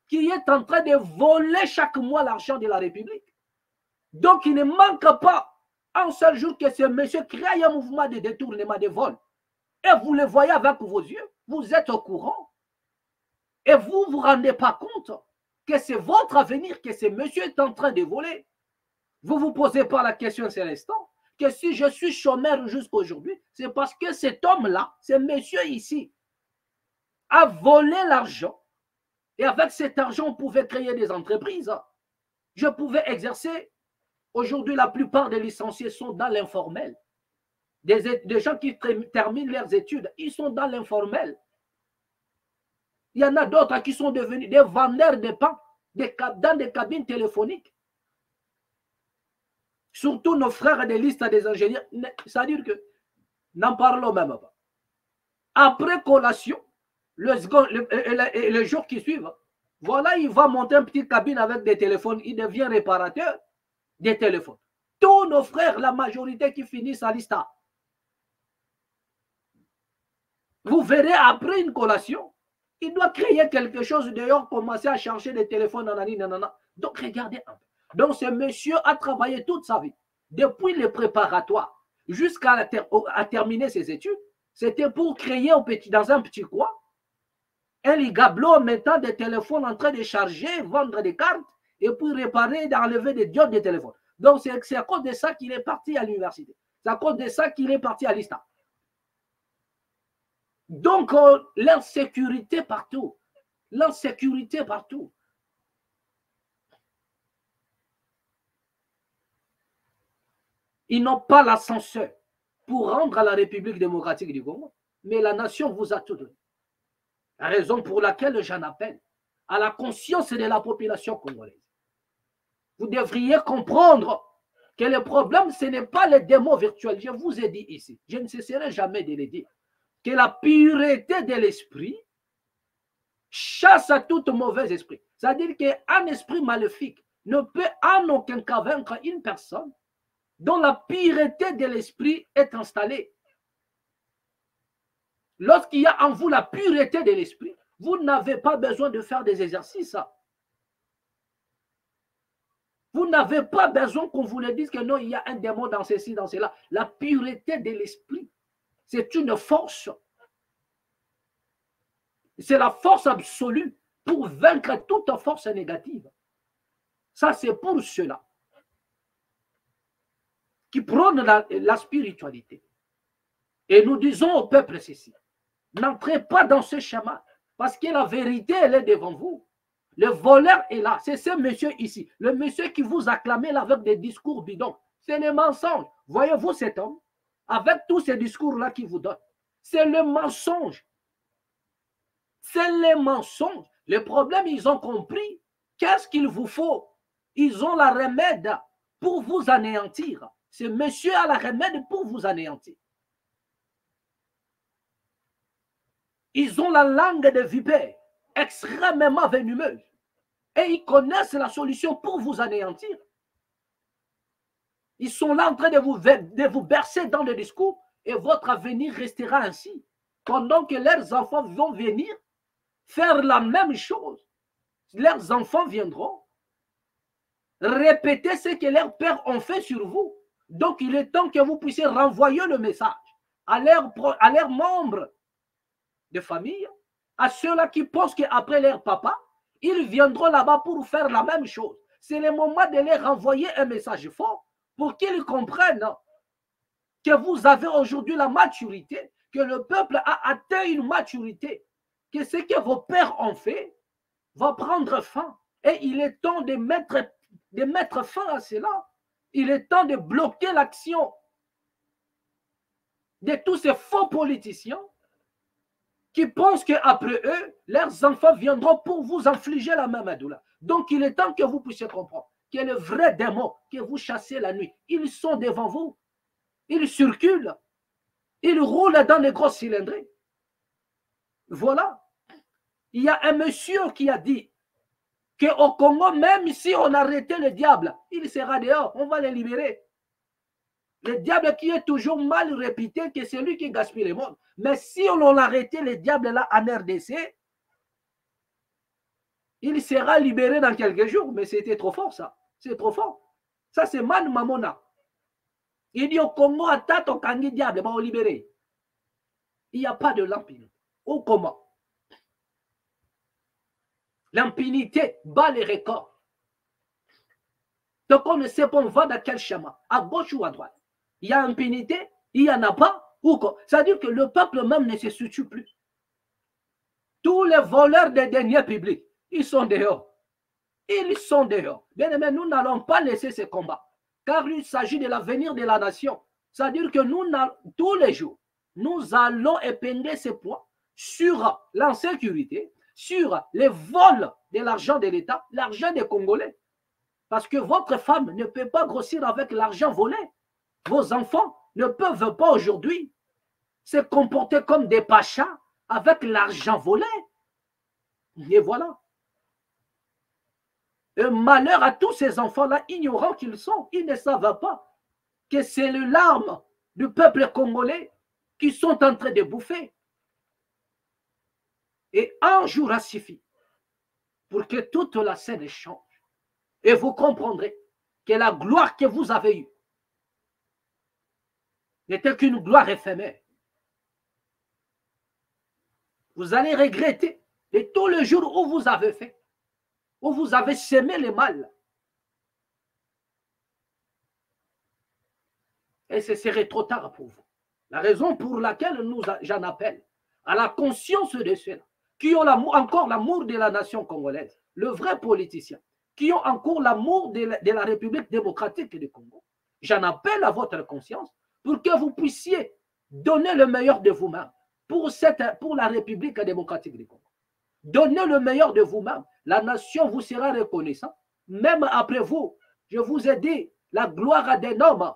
qui est en train de voler chaque mois l'argent de la République. Donc, il ne manque pas un seul jour que ce monsieur crée un mouvement de détournement de vol. Et vous le voyez avec vos yeux, vous êtes au courant. Et vous ne vous rendez pas compte que c'est votre avenir que ce monsieur est en train de voler. Vous ne vous posez pas la question, c'est l'instant, que si je suis chômeur jusqu'à aujourd'hui, c'est parce que cet homme-là, ce monsieur ici, a volé l'argent. Et avec cet argent, on pouvait créer des entreprises. Je pouvais exercer. Aujourd'hui, la plupart des licenciés sont dans l'informel. Des gens qui terminent leurs études, ils sont dans l'informel. Il y en a d'autres qui sont devenus des vendeurs de pain dans des cabines téléphoniques. Surtout nos frères des listes des ingénieurs. C'est-à-dire que n'en parlons même pas. Après collation, le jour qui suit, voilà, il va monter une petite cabine avec des téléphones. Il devient réparateur des téléphones. Tous nos frères, la majorité qui finissent à l'ISTA. Vous verrez après une collation, il doit créer quelque chose dehors, commencer à chercher des téléphones, nanana. Donc regardez un peu. Donc ce monsieur a travaillé toute sa vie, depuis les préparatoires jusqu'à terminer ses études. C'était pour créer dans un petit coin un ligablo mettant des téléphones en train de charger, vendre des cartes et puis réparer et enlever des diodes de téléphone. Donc c'est à cause de ça qu'il est parti à l'université. C'est à cause de ça qu'il est parti à l'ISTA. Donc l'insécurité partout. L'insécurité partout. Ils n'ont pas l'ascenseur pour rendre à la République démocratique du Congo, mais la nation vous a tout donné. La raison pour laquelle j'en appelle à la conscience de la population congolaise. Vous devriez comprendre que le problème, ce n'est pas les démons virtuels. Je vous ai dit ici, je ne cesserai jamais de le dire, que la pureté de l'esprit chasse à tout mauvais esprit. C'est-à-dire qu'un esprit maléfique ne peut en aucun cas vaincre une personne dont la pureté de l'esprit est installée. Lorsqu'il y a en vous la pureté de l'esprit, vous n'avez pas besoin de faire des exercices. Vous n'avez pas besoin qu'on vous le dise que non, il y a un démon dans ceci, dans cela. La pureté de l'esprit, c'est une force. C'est la force absolue pour vaincre toute force négative. Ça, c'est pour cela qui prônent la spiritualité. Et nous disons au peuple ceci, n'entrez pas dans ce chemin, parce que la vérité, elle est devant vous. Le voleur est là, c'est ce monsieur ici, le monsieur qui vous acclamait là avec des discours bidons. C'est le mensonge. Voyez-vous cet homme, avec tous ces discours-là qu'il vous donne, c'est le mensonge. C'est le mensonge. Le problème, ils ont compris. Qu'est-ce qu'il vous faut? Ils ont la remède pour vous anéantir. Ce monsieur a la remède pour vous anéantir. Ils ont la langue de vipère extrêmement venimeuse. Et ils connaissent la solution pour vous anéantir. Ils sont là en train de vous bercer dans le discours et votre avenir restera ainsi. Pendant que leurs enfants vont venir faire la même chose. Leurs enfants viendront répéter ce que leurs pères ont fait sur vous. Donc il est temps que vous puissiez renvoyer le message à leurs membres de famille, à ceux-là qui pensent qu'après leur papa, ils viendront là-bas pour faire la même chose. C'est le moment de leur renvoyer un message fort pour qu'ils comprennent que vous avez aujourd'hui la maturité, que le peuple a atteint une maturité, que ce que vos pères ont fait va prendre fin. Et il est temps de mettre fin à cela. Il est temps de bloquer l'action de tous ces faux politiciens qui pensent qu'après eux, leurs enfants viendront pour vous infliger la même douleur. Donc, il est temps que vous puissiez comprendre que les vrais démons que vous chassez la nuit, ils sont devant vous. Ils circulent. Ils roulent dans les grosses cylindrées. Voilà. Il y a un monsieur qui a dit qu'au Congo, même si on arrêtait le diable, il sera dehors, on va le libérer. Le diable qui est toujours mal réputé, que c'est lui qui gaspille le monde. Mais si on arrêtait le diable là en RDC, il sera libéré dans quelques jours. Mais c'était trop fort ça. C'est trop fort. Ça c'est Man Mamona. Il dit au Congo, attaque ton kangi diable, on va libérer. Il n'y a pas de l'impunité. Au comment? L'impunité bat les records. Donc on ne sait pas on va dans quel chemin, à gauche ou à droite. Il y a impunité, il n'y en a pas, ou quoi? C'est-à-dire que le peuple même ne se situe plus. Tous les voleurs des deniers publics, ils sont dehors. Ils sont dehors. Bien aimé, nous n'allons pas laisser ce combat, car il s'agit de l'avenir de la nation. C'est-à-dire que nous, tous les jours, nous allons épingler ce poids sur l'insécurité, sur les vols de l'argent de l'État, l'argent des Congolais. Parce que votre femme ne peut pas grossir avec l'argent volé. Vos enfants ne peuvent pas aujourd'hui se comporter comme des pachas avec l'argent volé. Et voilà. Et malheur à tous ces enfants-là, ignorants qu'ils sont. Ils ne savent pas que c'est le larme du peuple congolais qui sont en train de bouffer. Et un jour a suffi pour que toute la scène change. Et vous comprendrez que la gloire que vous avez eue n'était qu'une gloire éphémère. Vous allez regretter de tous les jours où vous avez fait, où vous avez semé le mal. Et ce serait trop tard pour vous. La raison pour laquelle j'en appelle à la conscience de ceux-là qui ont encore l'amour de la nation congolaise, le vrai politicien, qui ont encore l'amour de la République démocratique du Congo. J'en appelle à votre conscience pour que vous puissiez donner le meilleur de vous-même pour la République démocratique du Congo. Donnez le meilleur de vous-même. La nation vous sera reconnaissante. Même après vous, je vous ai dit, la gloire d'un homme,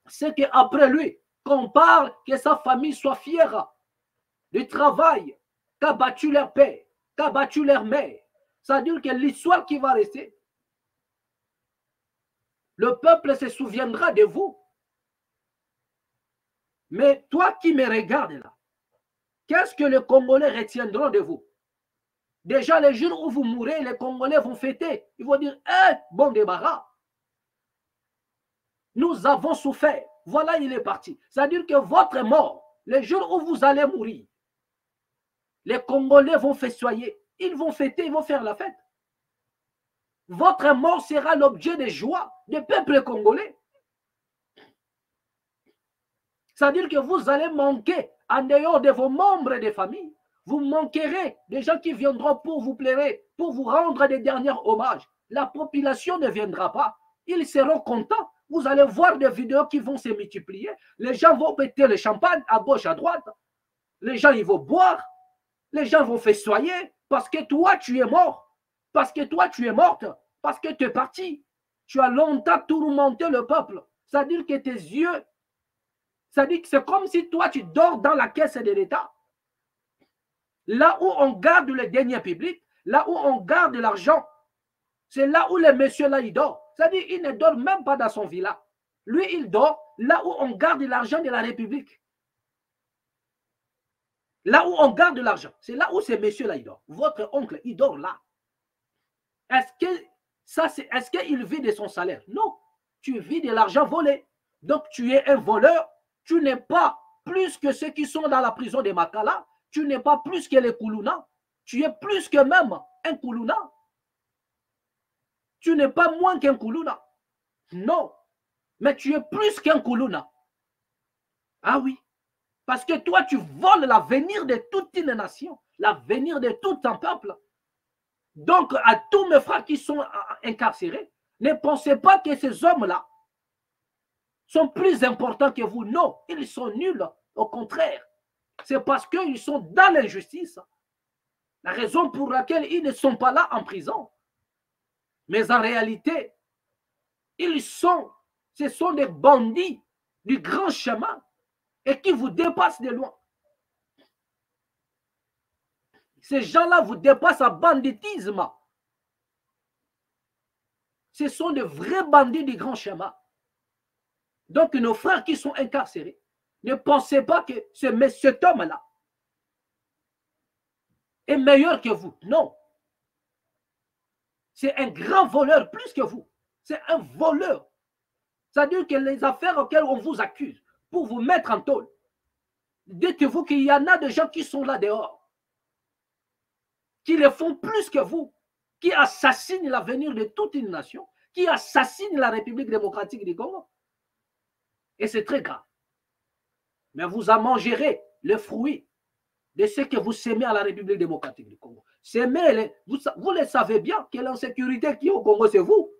c'est qu'après lui, qu'on parle, que sa famille soit fière du travail qu'a battu leur père, qu'a battu leur mère. Ça veut dire que l'histoire qui va rester, le peuple se souviendra de vous. Mais toi qui me regardes là, qu'est-ce que les Congolais retiendront de vous? Déjà, les jours où vous mourrez, les Congolais vont fêter. Ils vont dire, bon débarras. Nous avons souffert. Voilà, il est parti. C'est-à-dire que votre mort, les jours où vous allez mourir, les Congolais vont festoyer. Ils vont fêter, ils vont faire la fête. Votre mort sera l'objet de joie du peuple congolais. C'est-à-dire que vous allez manquer, en dehors de vos membres de famille, vous manquerez des gens qui viendront pour vous plaire, pour vous rendre des derniers hommages. La population ne viendra pas. Ils seront contents. Vous allez voir des vidéos qui vont se multiplier. Les gens vont péter le champagne à gauche, à droite. Les gens, ils vont boire. Les gens vont festoyer parce que toi, tu es mort. Parce que toi, tu es morte. Parce que tu es parti. Tu as longtemps tourmenté le peuple. C'est-à-dire que tes yeux, c'est-à-dire que c'est comme si toi, tu dors dans la caisse de l'État. Là où on garde les deniers publics, là où on garde l'argent, c'est là où le monsieur là, il dort. C'est-à-dire qu'il ne dort même pas dans son villa. Lui, il dort là où on garde l'argent de la République. Là où on garde l'argent, c'est là où ce monsieur-là, il dort. Votre oncle, il dort là. Est-ce qu'il vit de son salaire? Non. Tu vis de l'argent volé. Donc, tu es un voleur. Tu n'es pas plus que ceux qui sont dans la prison de Makala. Tu n'es pas plus que les Koulouna. Tu es plus que même un Koulouna. Tu n'es pas moins qu'un Koulouna. Non. Mais tu es plus qu'un Koulouna. Ah oui. Parce que toi, tu voles l'avenir de toute une nation. L'avenir de tout un peuple. Donc, à tous mes frères qui sont incarcérés, ne pensez pas que ces hommes-là sont plus importants que vous. Non, ils sont nuls. Au contraire. C'est parce qu'ils sont dans l'injustice. La raison pour laquelle ils ne sont pas là en prison. Mais en réalité, ce sont des bandits du grand chemin et qui vous dépassent de loin. Ces gens-là vous dépassent en banditisme. Ce sont des vrais bandits du grand chemin. Donc, nos frères qui sont incarcérés, ne pensez pas que cet homme-là est meilleur que vous. Non. C'est un grand voleur plus que vous. C'est un voleur. C'est-à-dire que les affaires auxquelles on vous accuse pour vous mettre en tôle, dites-vous qu'il y en a des gens qui sont là dehors, qui le font plus que vous, qui assassinent l'avenir de toute une nation, qui assassinent la République démocratique du Congo. Et c'est très grave. Mais vous en mangerez le fruit de ce que vous semez à la République démocratique du Congo. Vous le savez bien que l'insécurité qui est au Congo, c'est vous.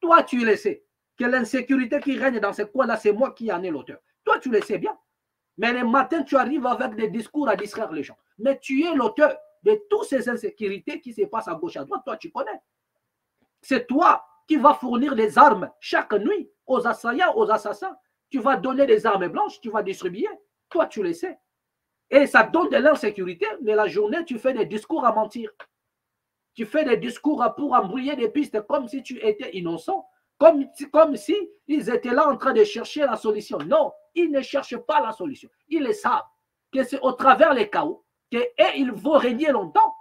Toi, tu le sais. Que l'insécurité qui règne dans ce coin-là, c'est moi qui en ai l'auteur. Toi, tu le sais bien. Mais le matin, tu arrives avec des discours à distraire les gens. Mais tu es l'auteur de toutes ces insécurités qui se passent à gauche, à droite. Toi, tu connais. C'est toi qui vas fournir des armes chaque nuit aux assaillants, aux assassins. Tu vas donner des armes blanches, tu vas distribuer. Toi, tu le sais. Et ça donne de l'insécurité, mais la journée, tu fais des discours à mentir. Tu fais des discours pour embrouiller des pistes comme si tu étais innocent, comme si ils étaient là en train de chercher la solution. Non, ils ne cherchent pas la solution. Ils le savent que c'est au travers les chaos qu'ils vont régner longtemps.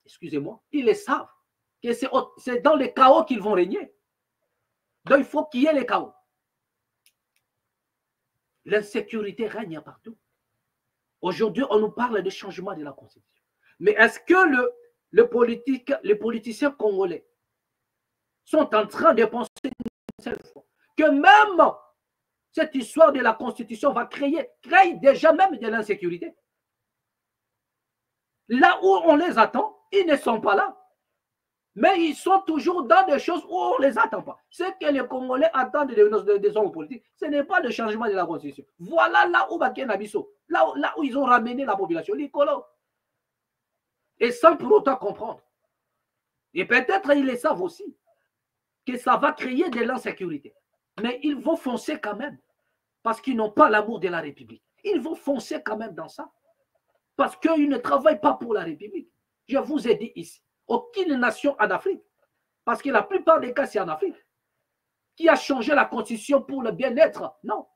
Excusez-moi, ils le savent que c'est dans les chaos qu'ils vont régner. Donc il faut qu'il y ait les chaos. L'insécurité règne partout. Aujourd'hui, on nous parle de changement de la Constitution. Mais est-ce que les politiciens congolais sont en train de penser une seule fois que même cette histoire de la Constitution va crée déjà même de l'insécurité? Là où on les attend, ils ne sont pas là. Mais ils sont toujours dans des choses où on ne les attend pas. Ce que les Congolais attendent des hommes politiques, ce n'est pas le changement de la Constitution. Voilà là où Bakenabiso, là où ils ont ramené la population, l'écolo. Et sans pour autant comprendre. Et peut-être ils le savent aussi, que ça va créer de l'insécurité. Mais ils vont foncer quand même, parce qu'ils n'ont pas l'amour de la République. Ils vont foncer quand même dans ça, parce qu'ils ne travaillent pas pour la République. Je vous ai dit ici, aucune nation en Afrique, parce que la plupart des cas, c'est en Afrique, qui a changé la Constitution pour le bien-être. Non.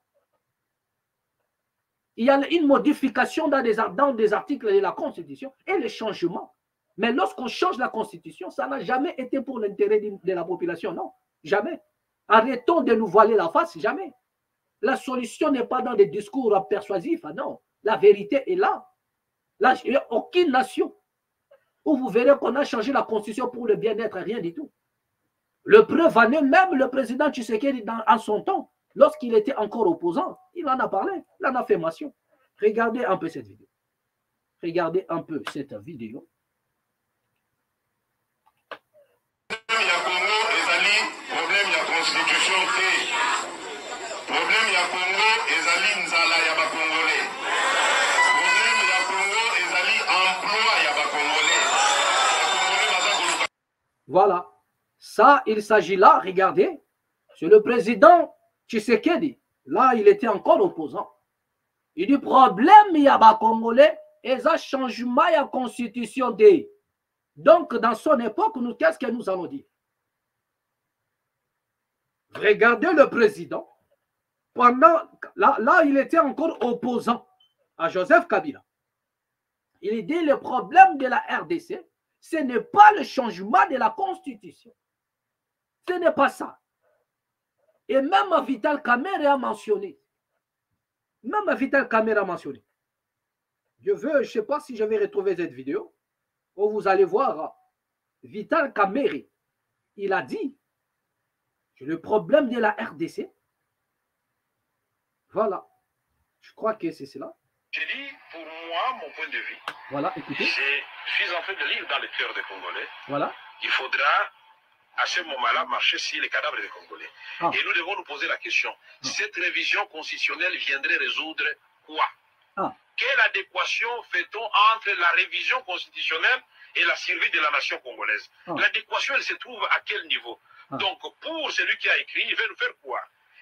Il y a une modification dans des articles de la Constitution et les changements. Mais lorsqu'on change la Constitution, ça n'a jamais été pour l'intérêt de la population. Non, jamais. Arrêtons de nous voiler la face, jamais. La solution n'est pas dans des discours persuasifs. Non, la vérité est là. Là, il n'y a aucune nation où vous verrez qu'on a changé la Constitution pour le bien-être, rien du tout. Le preuve en est, même le président Tshisekedi, en son temps, lorsqu'il était encore opposant, il en a parlé, il en a fait mention. Regardez un peu cette vidéo. Regardez un peu cette vidéo. Voilà. Ça, il s'agit là, regardez, c'est le président Tshisekedi. Là, il était encore opposant. Il dit, problème, il y a des Congolais, et ça changement, il y a constitution de. Donc, dans son époque, nous, qu'est-ce que nous allons dire? Regardez le président. Là, il était encore opposant à Joseph Kabila. Il dit, le problème de la RDC, ce n'est pas le changement de la Constitution. Ce n'est pas ça. Et même Vital Kamerhe a mentionné. Même Vital Kamerhe a mentionné. Je ne sais pas si je vais retrouver cette vidéo, où vous allez voir Vital Kamerhe. Il a dit que le problème de la RDC, voilà. Je crois que c'est cela. J'ai dit, pour moi, mon point de vue, voilà, écoutez. Je suis en train de lire dans le cœur des Congolais. Voilà. Il faudra, à ce moment-là, marcher sur les cadavres des Congolais. Ah. Et nous devons nous poser la question, cette révision constitutionnelle viendrait résoudre quoi? Ah. Quelle adéquation fait-on entre la révision constitutionnelle et la survie de la nation congolaise? Ah. L'adéquation, elle se trouve à quel niveau? Ah. Donc, pour celui qui a écrit, il veut nous faire quoi?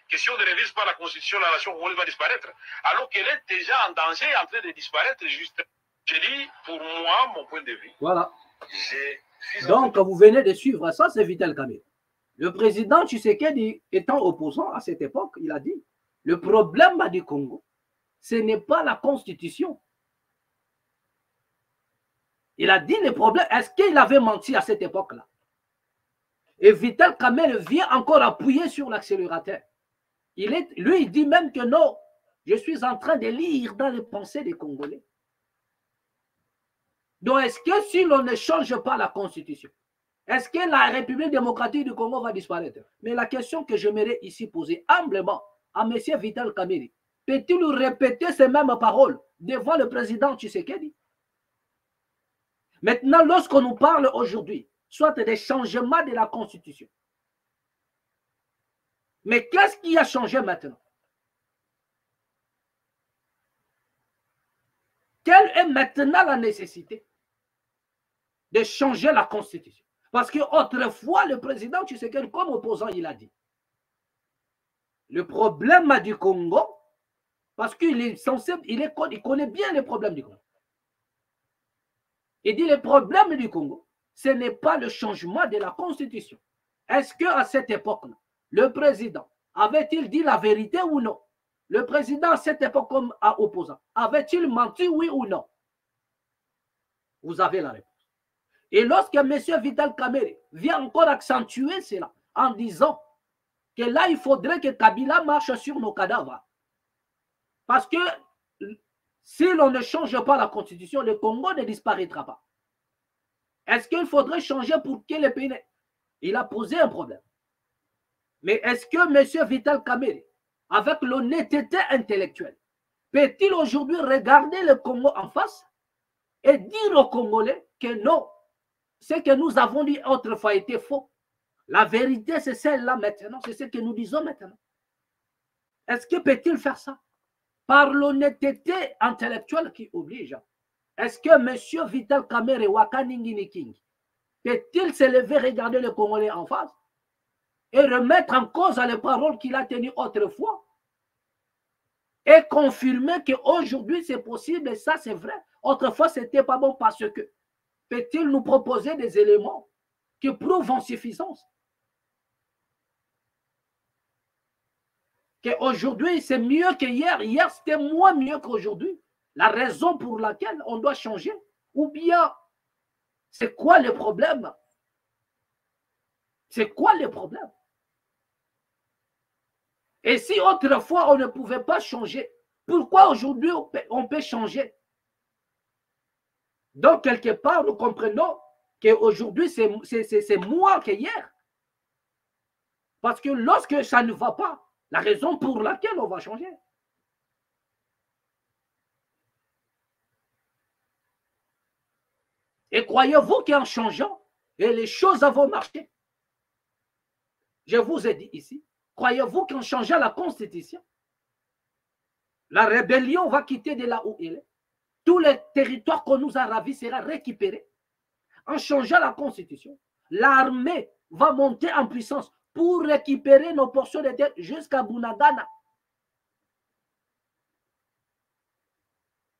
Question de réviser par la Constitution, la nation congolaise va disparaître, alors qu'elle est déjà en danger, en train de disparaître. Juste, j'ai dit, pour moi, mon point de vue. Voilà. Donc, vous venez de suivre ça, c'est Vital Kamerhe. Le président Tshisekedi, étant opposant à cette époque, il a dit, le problème du Congo, ce n'est pas la Constitution. Il a dit le problème, est-ce qu'il avait menti à cette époque-là? Et Vital Kamerhe vient encore appuyer sur l'accélérateur. Lui, il dit même que non, je suis en train de lire dans les pensées des Congolais. Donc, est-ce que si l'on ne change pas la Constitution, est-ce que la République démocratique du Congo va disparaître? Mais la question que j'aimerais ici poser humblement à M. Vital Kamerhe, peut-il nous répéter ces mêmes paroles devant le président Tshisekedi? Maintenant, lorsqu'on nous parle aujourd'hui, soit des changements de la Constitution, mais qu'est-ce qui a changé maintenant? Quelle est maintenant la nécessité de changer la Constitution? Parce qu'autrefois, le président Tshisekedi, comme opposant, il a dit, le problème du Congo, parce qu'il est censé, il connaît bien les problèmes du Congo. Il dit le problème du Congo, ce n'est pas le changement de la constitution. Est-ce qu'à cette époque-là, le président avait-il dit la vérité ou non? Le président à cette époque comme opposant, avait-il menti oui ou non? Vous avez la réponse. Et lorsque M. Vital Kamerhe vient encore accentuer cela en disant que là, il faudrait que Kabila marche sur nos cadavres. Parce que si l'on ne change pas la constitution, le Congo ne disparaîtra pas. Est-ce qu'il faudrait changer pour que le pays... Il a posé un problème. Mais est-ce que M. Vital Kamerhe, avec l'honnêteté intellectuelle, peut-il aujourd'hui regarder le Congo en face et dire aux Congolais que non, ce que nous avons dit autrefois était faux? La vérité, c'est celle-là maintenant, c'est ce que nous disons maintenant. Est-ce que peut-il faire ça? Par l'honnêteté intellectuelle qui oblige. Est-ce que M. Vital Kamerhe Wakaningini King peut-il se lever, regarder le Congolais en face et remettre en cause les paroles qu'il a tenues autrefois et confirmer qu'aujourd'hui c'est possible et ça c'est vrai. Autrefois c'était pas bon parce que peut-il nous proposer des éléments qui prouvent en suffisance qu'aujourd'hui c'est mieux qu'hier, hier c'était moins mieux qu'aujourd'hui, la raison pour laquelle on doit changer, ou bien c'est quoi le problème? C'est quoi le problème? Et si autrefois on ne pouvait pas changer, pourquoi aujourd'hui on peut changer? Donc quelque part nous comprenons qu'aujourd'hui c'est moins qu'hier. Parce que lorsque ça ne va pas, la raison pour laquelle on va changer. Et croyez-vous qu'en changeant, et les choses vont marcher? Je vous ai dit ici, croyez-vous qu'en changeant la constitution, la rébellion va quitter de là où elle est? Tous les territoires qu'on nous a ravis seront récupérés. En changeant la constitution, l'armée va monter en puissance pour récupérer nos portions de terre jusqu'à Bunagana.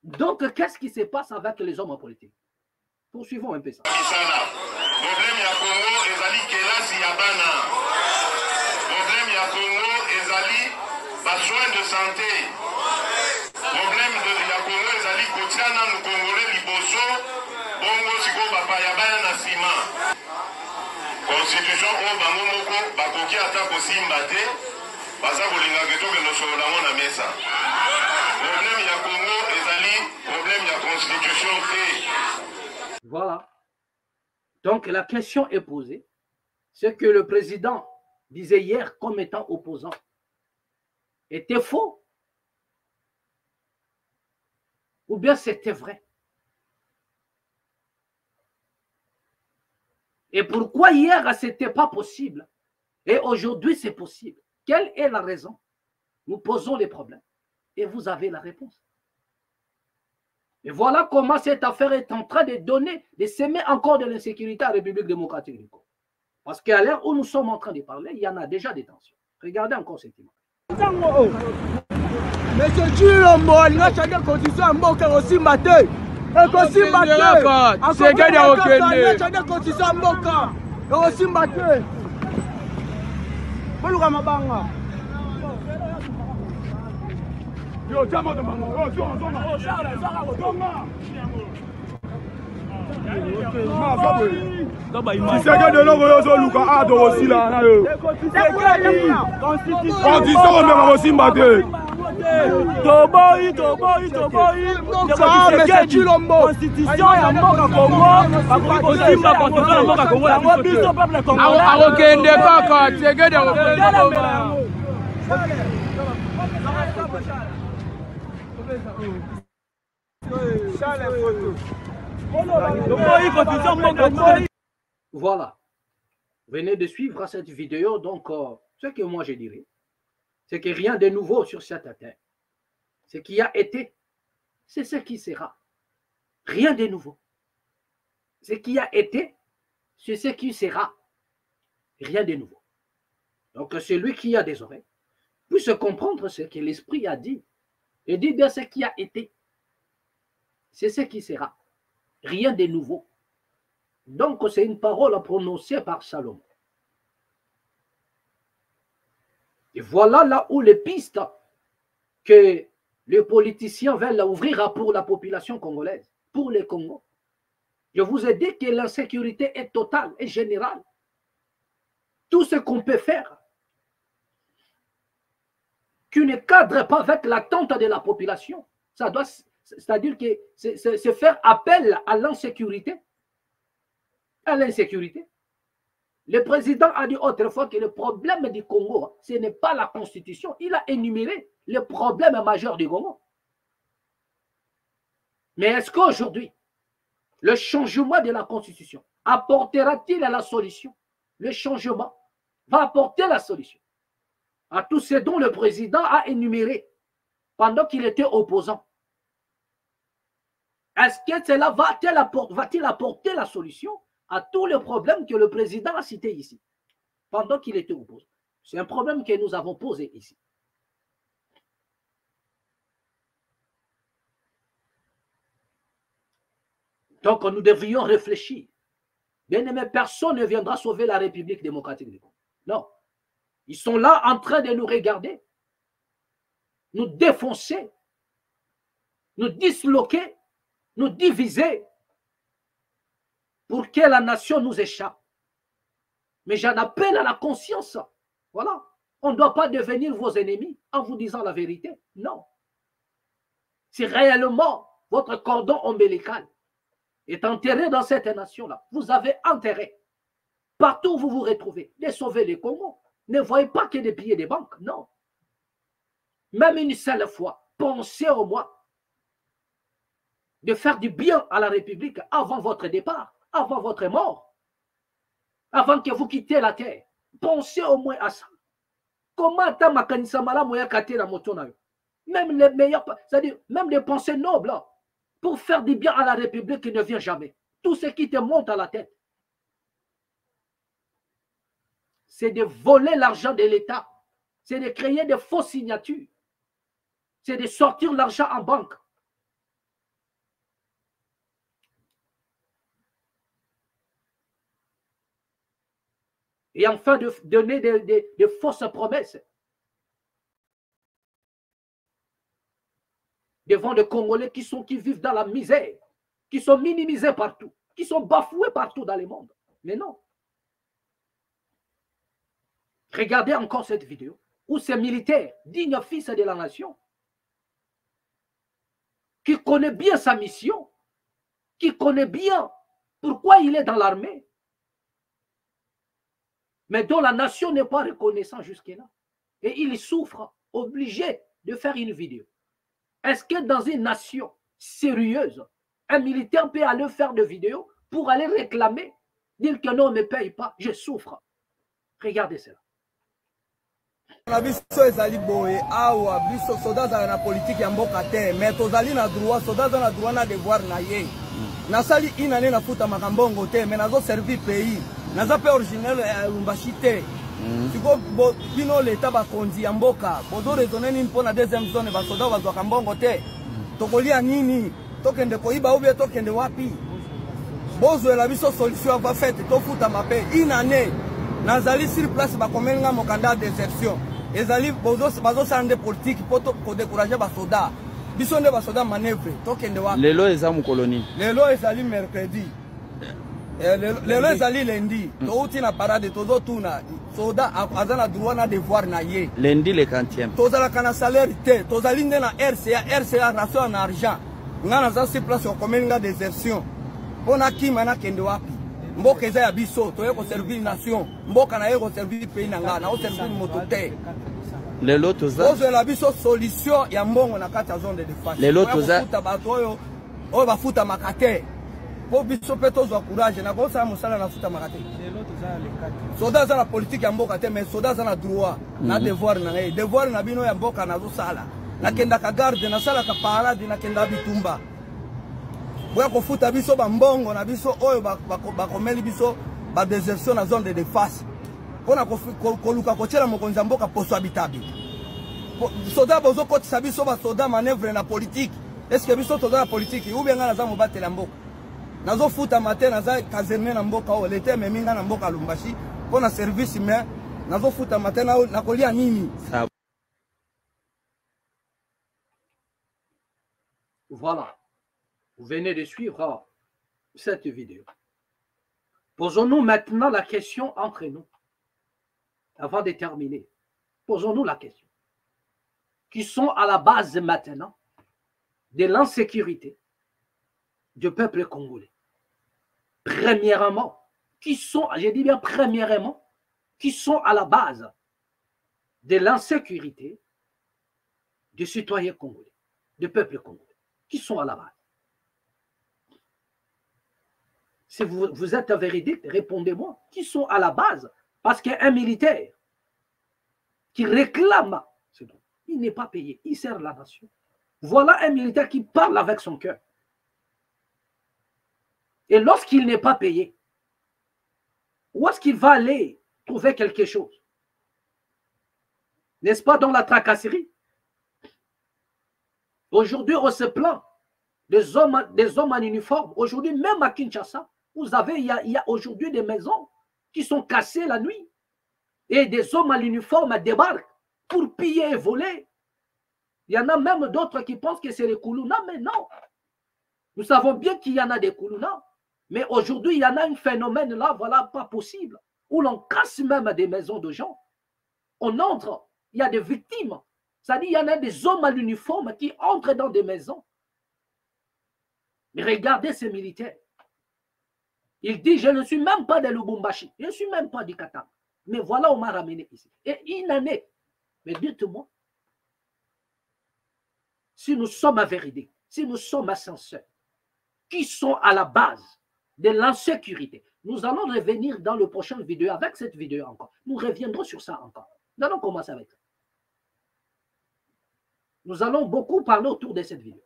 Donc, qu'est-ce qui se passe avec les hommes politiques? Poursuivons un peu ça. Problème ya Congo ezali kelasi ya bana. Problème ya Congo ezali besoin de santé. Problème ya Congo ezali kotia na Congolais liboso bongo siko bapaya bana na sima. Constitution o bango moko bakoki ata kosimba te baza kolinga ketoke nosolola ngo na mesa. Problème ya Congo ezali problème ya constitution te. Voilà. Donc la question est posée. Ce que le président disait hier comme étant opposant était faux? Ou bien c'était vrai? Et pourquoi hier ce n'était pas possible et aujourd'hui c'est possible? Quelle est la raison? Nous posons les problèmes et vous avez la réponse. Et voilà comment cette affaire est en train de donner, de semer encore de l'insécurité à la République démocratique du Congo. Parce qu'à l'heure où nous sommes en train de parler, il y en a déjà des tensions. Regardez encore cette image. Monsieur Chilombo, il a changé de constitution à Mboka aussi maté. Aussi maté. C'est gagné à Okende. Il a changé de constitution à Mboka. Aussi maté. Boluka mabanga. Yo, chama de mango. Oh, si c'est que de l'eau, yo luka ado aussi là na yo. Constitution même aussi maté. Toboyi. Monsieur Chilombo. Constitution ya mboka Congo. Bakoki kosimba constitution ya mboka Congo. Yango biso peuple congolais. Akokende kaka, tege de okende. Voilà. Venez de suivre cette vidéo. Donc, ce que moi je dirais, c'est que rien de nouveau sur cette terre. Ce qui a été, c'est ce qui sera. Rien de nouveau. Ce qui a été, c'est ce qui sera. Rien de nouveau. Donc, celui qui a des oreilles puisse comprendre ce que l'Esprit a dit. Et dit bien ce qui a été. C'est ce qui sera. Rien de nouveau. Donc, c'est une parole prononcée par Salomon. Et voilà là où les pistes que les politiciens veulent ouvrir pour la population congolaise, pour les Congos. Je vous ai dit que l'insécurité est totale et générale. Tout ce qu'on peut faire qui ne cadre pas avec l'attente de la population, ça doit, c'est-à-dire que c'est faire appel à l'insécurité. À l'insécurité. Le président a dit autrefois que le problème du Congo, ce n'est pas la constitution. Il a énuméré le problème majeur du Congo. Mais est-ce qu'aujourd'hui, le changement de la constitution apportera-t-il la solution? Le changement va apporter la solution à tout ce dont le président a énuméré pendant qu'il était opposant. Est-ce que cela va-t-il apporter la solution à tous les problèmes que le président a cités ici, pendant qu'il était opposant? C'est un problème que nous avons posé ici. Donc, nous devrions réfléchir. Bien aimé, personne ne viendra sauver la République démocratique du Congo. Non. Ils sont là en train de nous regarder, nous défoncer, nous disloquer, nous diviser, pour que la nation nous échappe. Mais j'en appelle à la conscience. Voilà. On ne doit pas devenir vos ennemis en vous disant la vérité. Non. Si réellement votre cordon ombilical est enterré dans cette nation-là, vous avez intérêt, partout où vous vous retrouvez, de sauver les Congos. Ne voyez pas que des billets des banques. Non. Même une seule fois, pensez au moins de faire du bien à la République avant votre départ, avant votre mort, avant que vous quittiez la terre. Pensez au moins à ça. Comment même les meilleurs, c'est-à-dire même les pensées nobles, pour faire du bien à la République qui ne vient jamais. Tout ce qui te monte à la tête, c'est de voler l'argent de l'État, c'est de créer des fausses signatures, c'est de sortir l'argent en banque. Et enfin de donner des fausses promesses devant des Congolais qui vivent dans la misère, qui sont minimisés partout, qui sont bafoués partout dans le monde. Mais non. Regardez encore cette vidéo où ces militaires, dignes fils de la nation, qui connaît bien sa mission, qui connaît bien pourquoi il est dans l'armée, mais dont la nation n'est pas reconnaissante jusque-là. Et il souffre, obligé de faire une vidéo. Est-ce que dans une nation sérieuse, un militaire peut aller faire des vidéos pour aller réclamer, dire que non, ne me paye pas, je souffre? Regardez cela. Na biso ezali boye awa biso soda za na politique ya mboka te mais tozali na droit soda za na droit na devoir na ye nasali inane na futa makambongo te mais nazo servir pays naza pe original ya Lumbashi te siko bino leta bakonzi ya mboka bozo raisonner nini mpona deuxième zone basoda bazwa kambongo te tokolia nini tokende koiba ou bien tokende wapi bozo la biso solution va faite to futa mape inane nazali sur place bakomenga mokanda désertion ezali bazo sande politique pour décourager basoda biso nde basoda manœuvre tokende wapi lelo eza mukoloni lelo ezali mercredi lelo ezali lundi touti na parade tozo tuna soda azana droit na devoir na ye lundi le 40e tozalaka na salaire te tozali nde na RCA ration na argent nga naza sur place okomenga désertion mpona kima nakende wapi mboka eza ya biso toye koservir nation mboka na ye koservir pays na nga na koservir moto te lelo toza ozwela biso solution ya mbongo na kati ya zone de défense lelo toza futa bato oyo bafutamaka te po biso mpe tozwa courage na kosala mosala na futamaka te soda aza na politike ya mboka te mais soda aza na droit na devoir na ye devoir na bino ya mboka nazosala nakendaka garde nasalaka parade nakenda bitumba boya kofuta biso bambongo na biso oyo bakomeli biso badesertion na zone de défense mpona koluka kotiela mokonzi ya mboka poso habitabi soda bozokotisa biso basoda manœuvre na politique eske biso toza na politique ou bien nga naza mobateli ya mboka nazofutama te naza caserne na mboka oyo lete ememi nga na mboka Lubumbashi mpo na service me nazofutama te nakolia nini. Voilà, vous venez de suivre cette vidéo. Posons-nous maintenant la question entre nous, avant de terminer. Posons-nous la question. Qui sont à la base maintenant de l'insécurité du peuple congolais? Premièrement, qui sont, je dis bien premièrement, qui sont à la base de l'insécurité du citoyen congolais, du peuple congolais? Qui sont à la base? Si vous êtes véridique, répondez-moi. Qui sont à la base? Parce qu'un militaire qui réclame, il n'est pas payé, il sert la nation. Voilà un militaire qui parle avec son cœur. Et lorsqu'il n'est pas payé, où est-ce qu'il va aller trouver quelque chose? N'est-ce pas dans la tracasserie? Aujourd'hui, on se plaint des hommes en uniforme. Aujourd'hui, même à Kinshasa, vous avez, il y a aujourd'hui des maisons qui sont cassées la nuit. Et des hommes en uniforme débarquent pour piller et voler. Il y en a même d'autres qui pensent que c'est les Koulouna, mais non. Nous savons bien qu'il y en a des Koulouna. Mais aujourd'hui, il y en a un phénomène là, voilà, pas possible, où l'on casse même des maisons de gens. On entre, il y a des victimes. C'est-à-dire, il y en a des hommes à l'uniforme qui entrent dans des maisons. Mais regardez ces militaires. Il dit, je ne suis même pas de Lubumbashi, je ne suis même pas du Katanga. Mais voilà, on m'a ramené ici. Et une année. Mais dites-moi, si nous sommes à vérité, si nous sommes à sincères, qui sont à la base de l'insécurité? Nous allons revenir dans le prochain vidéo, avec cette vidéo encore. Nous reviendrons sur ça encore. Nous allons commencer avec ça. Nous allons beaucoup parler autour de cette vidéo.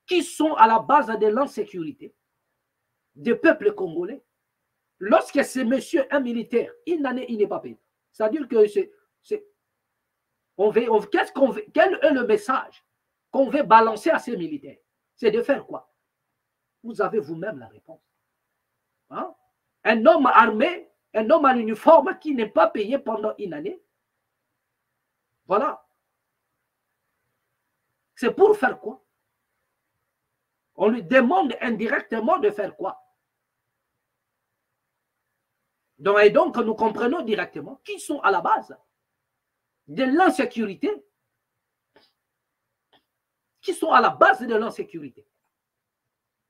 Qui sont à la base de l'insécurité du peuple congolais? Lorsque c'est monsieur, un militaire, une année, il n'est pas payé. C'est-à-dire que quel est le message qu'on veut balancer à ces militaires? C'est de faire quoi? Vous avez vous-même la réponse. Hein? Un homme armé, un homme à l'uniforme qui n'est pas payé pendant une année. Voilà. C'est pour faire quoi? On lui demande indirectement de faire quoi? Et donc, nous comprenons directement qui sont à la base de l'insécurité. Qui sont à la base de l'insécurité.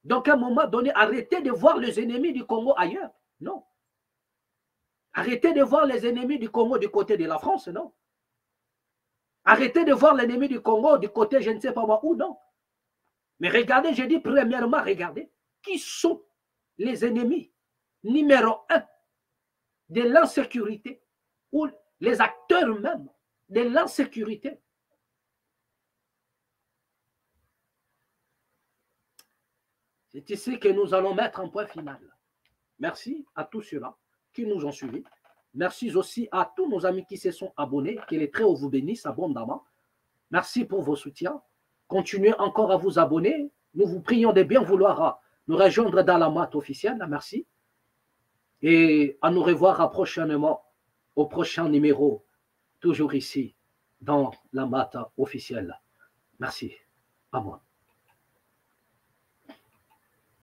Donc, à un moment donné, arrêtez de voir les ennemis du Congo ailleurs. Non. Arrêtez de voir les ennemis du Congo du côté de la France. Non. Arrêtez de voir l'ennemi du Congo du côté, je ne sais pas moi où, non. Mais regardez, je dis premièrement, regardez, qui sont les ennemis numéro 1 de l'insécurité ou les acteurs même de l'insécurité. C'est ici que nous allons mettre un point final. Merci à tous ceux-là qui nous ont suivis. Merci aussi à tous nos amis qui se sont abonnés. Que les Très-Hauts vous bénissent abondamment. Merci pour vos soutiens. Continuez encore à vous abonner. Nous vous prions de bien vouloir nous rejoindre dans la mat officielle. Merci. Et à nous revoir prochainement au prochain numéro, toujours ici, dans la mat officielle. Merci. À moi.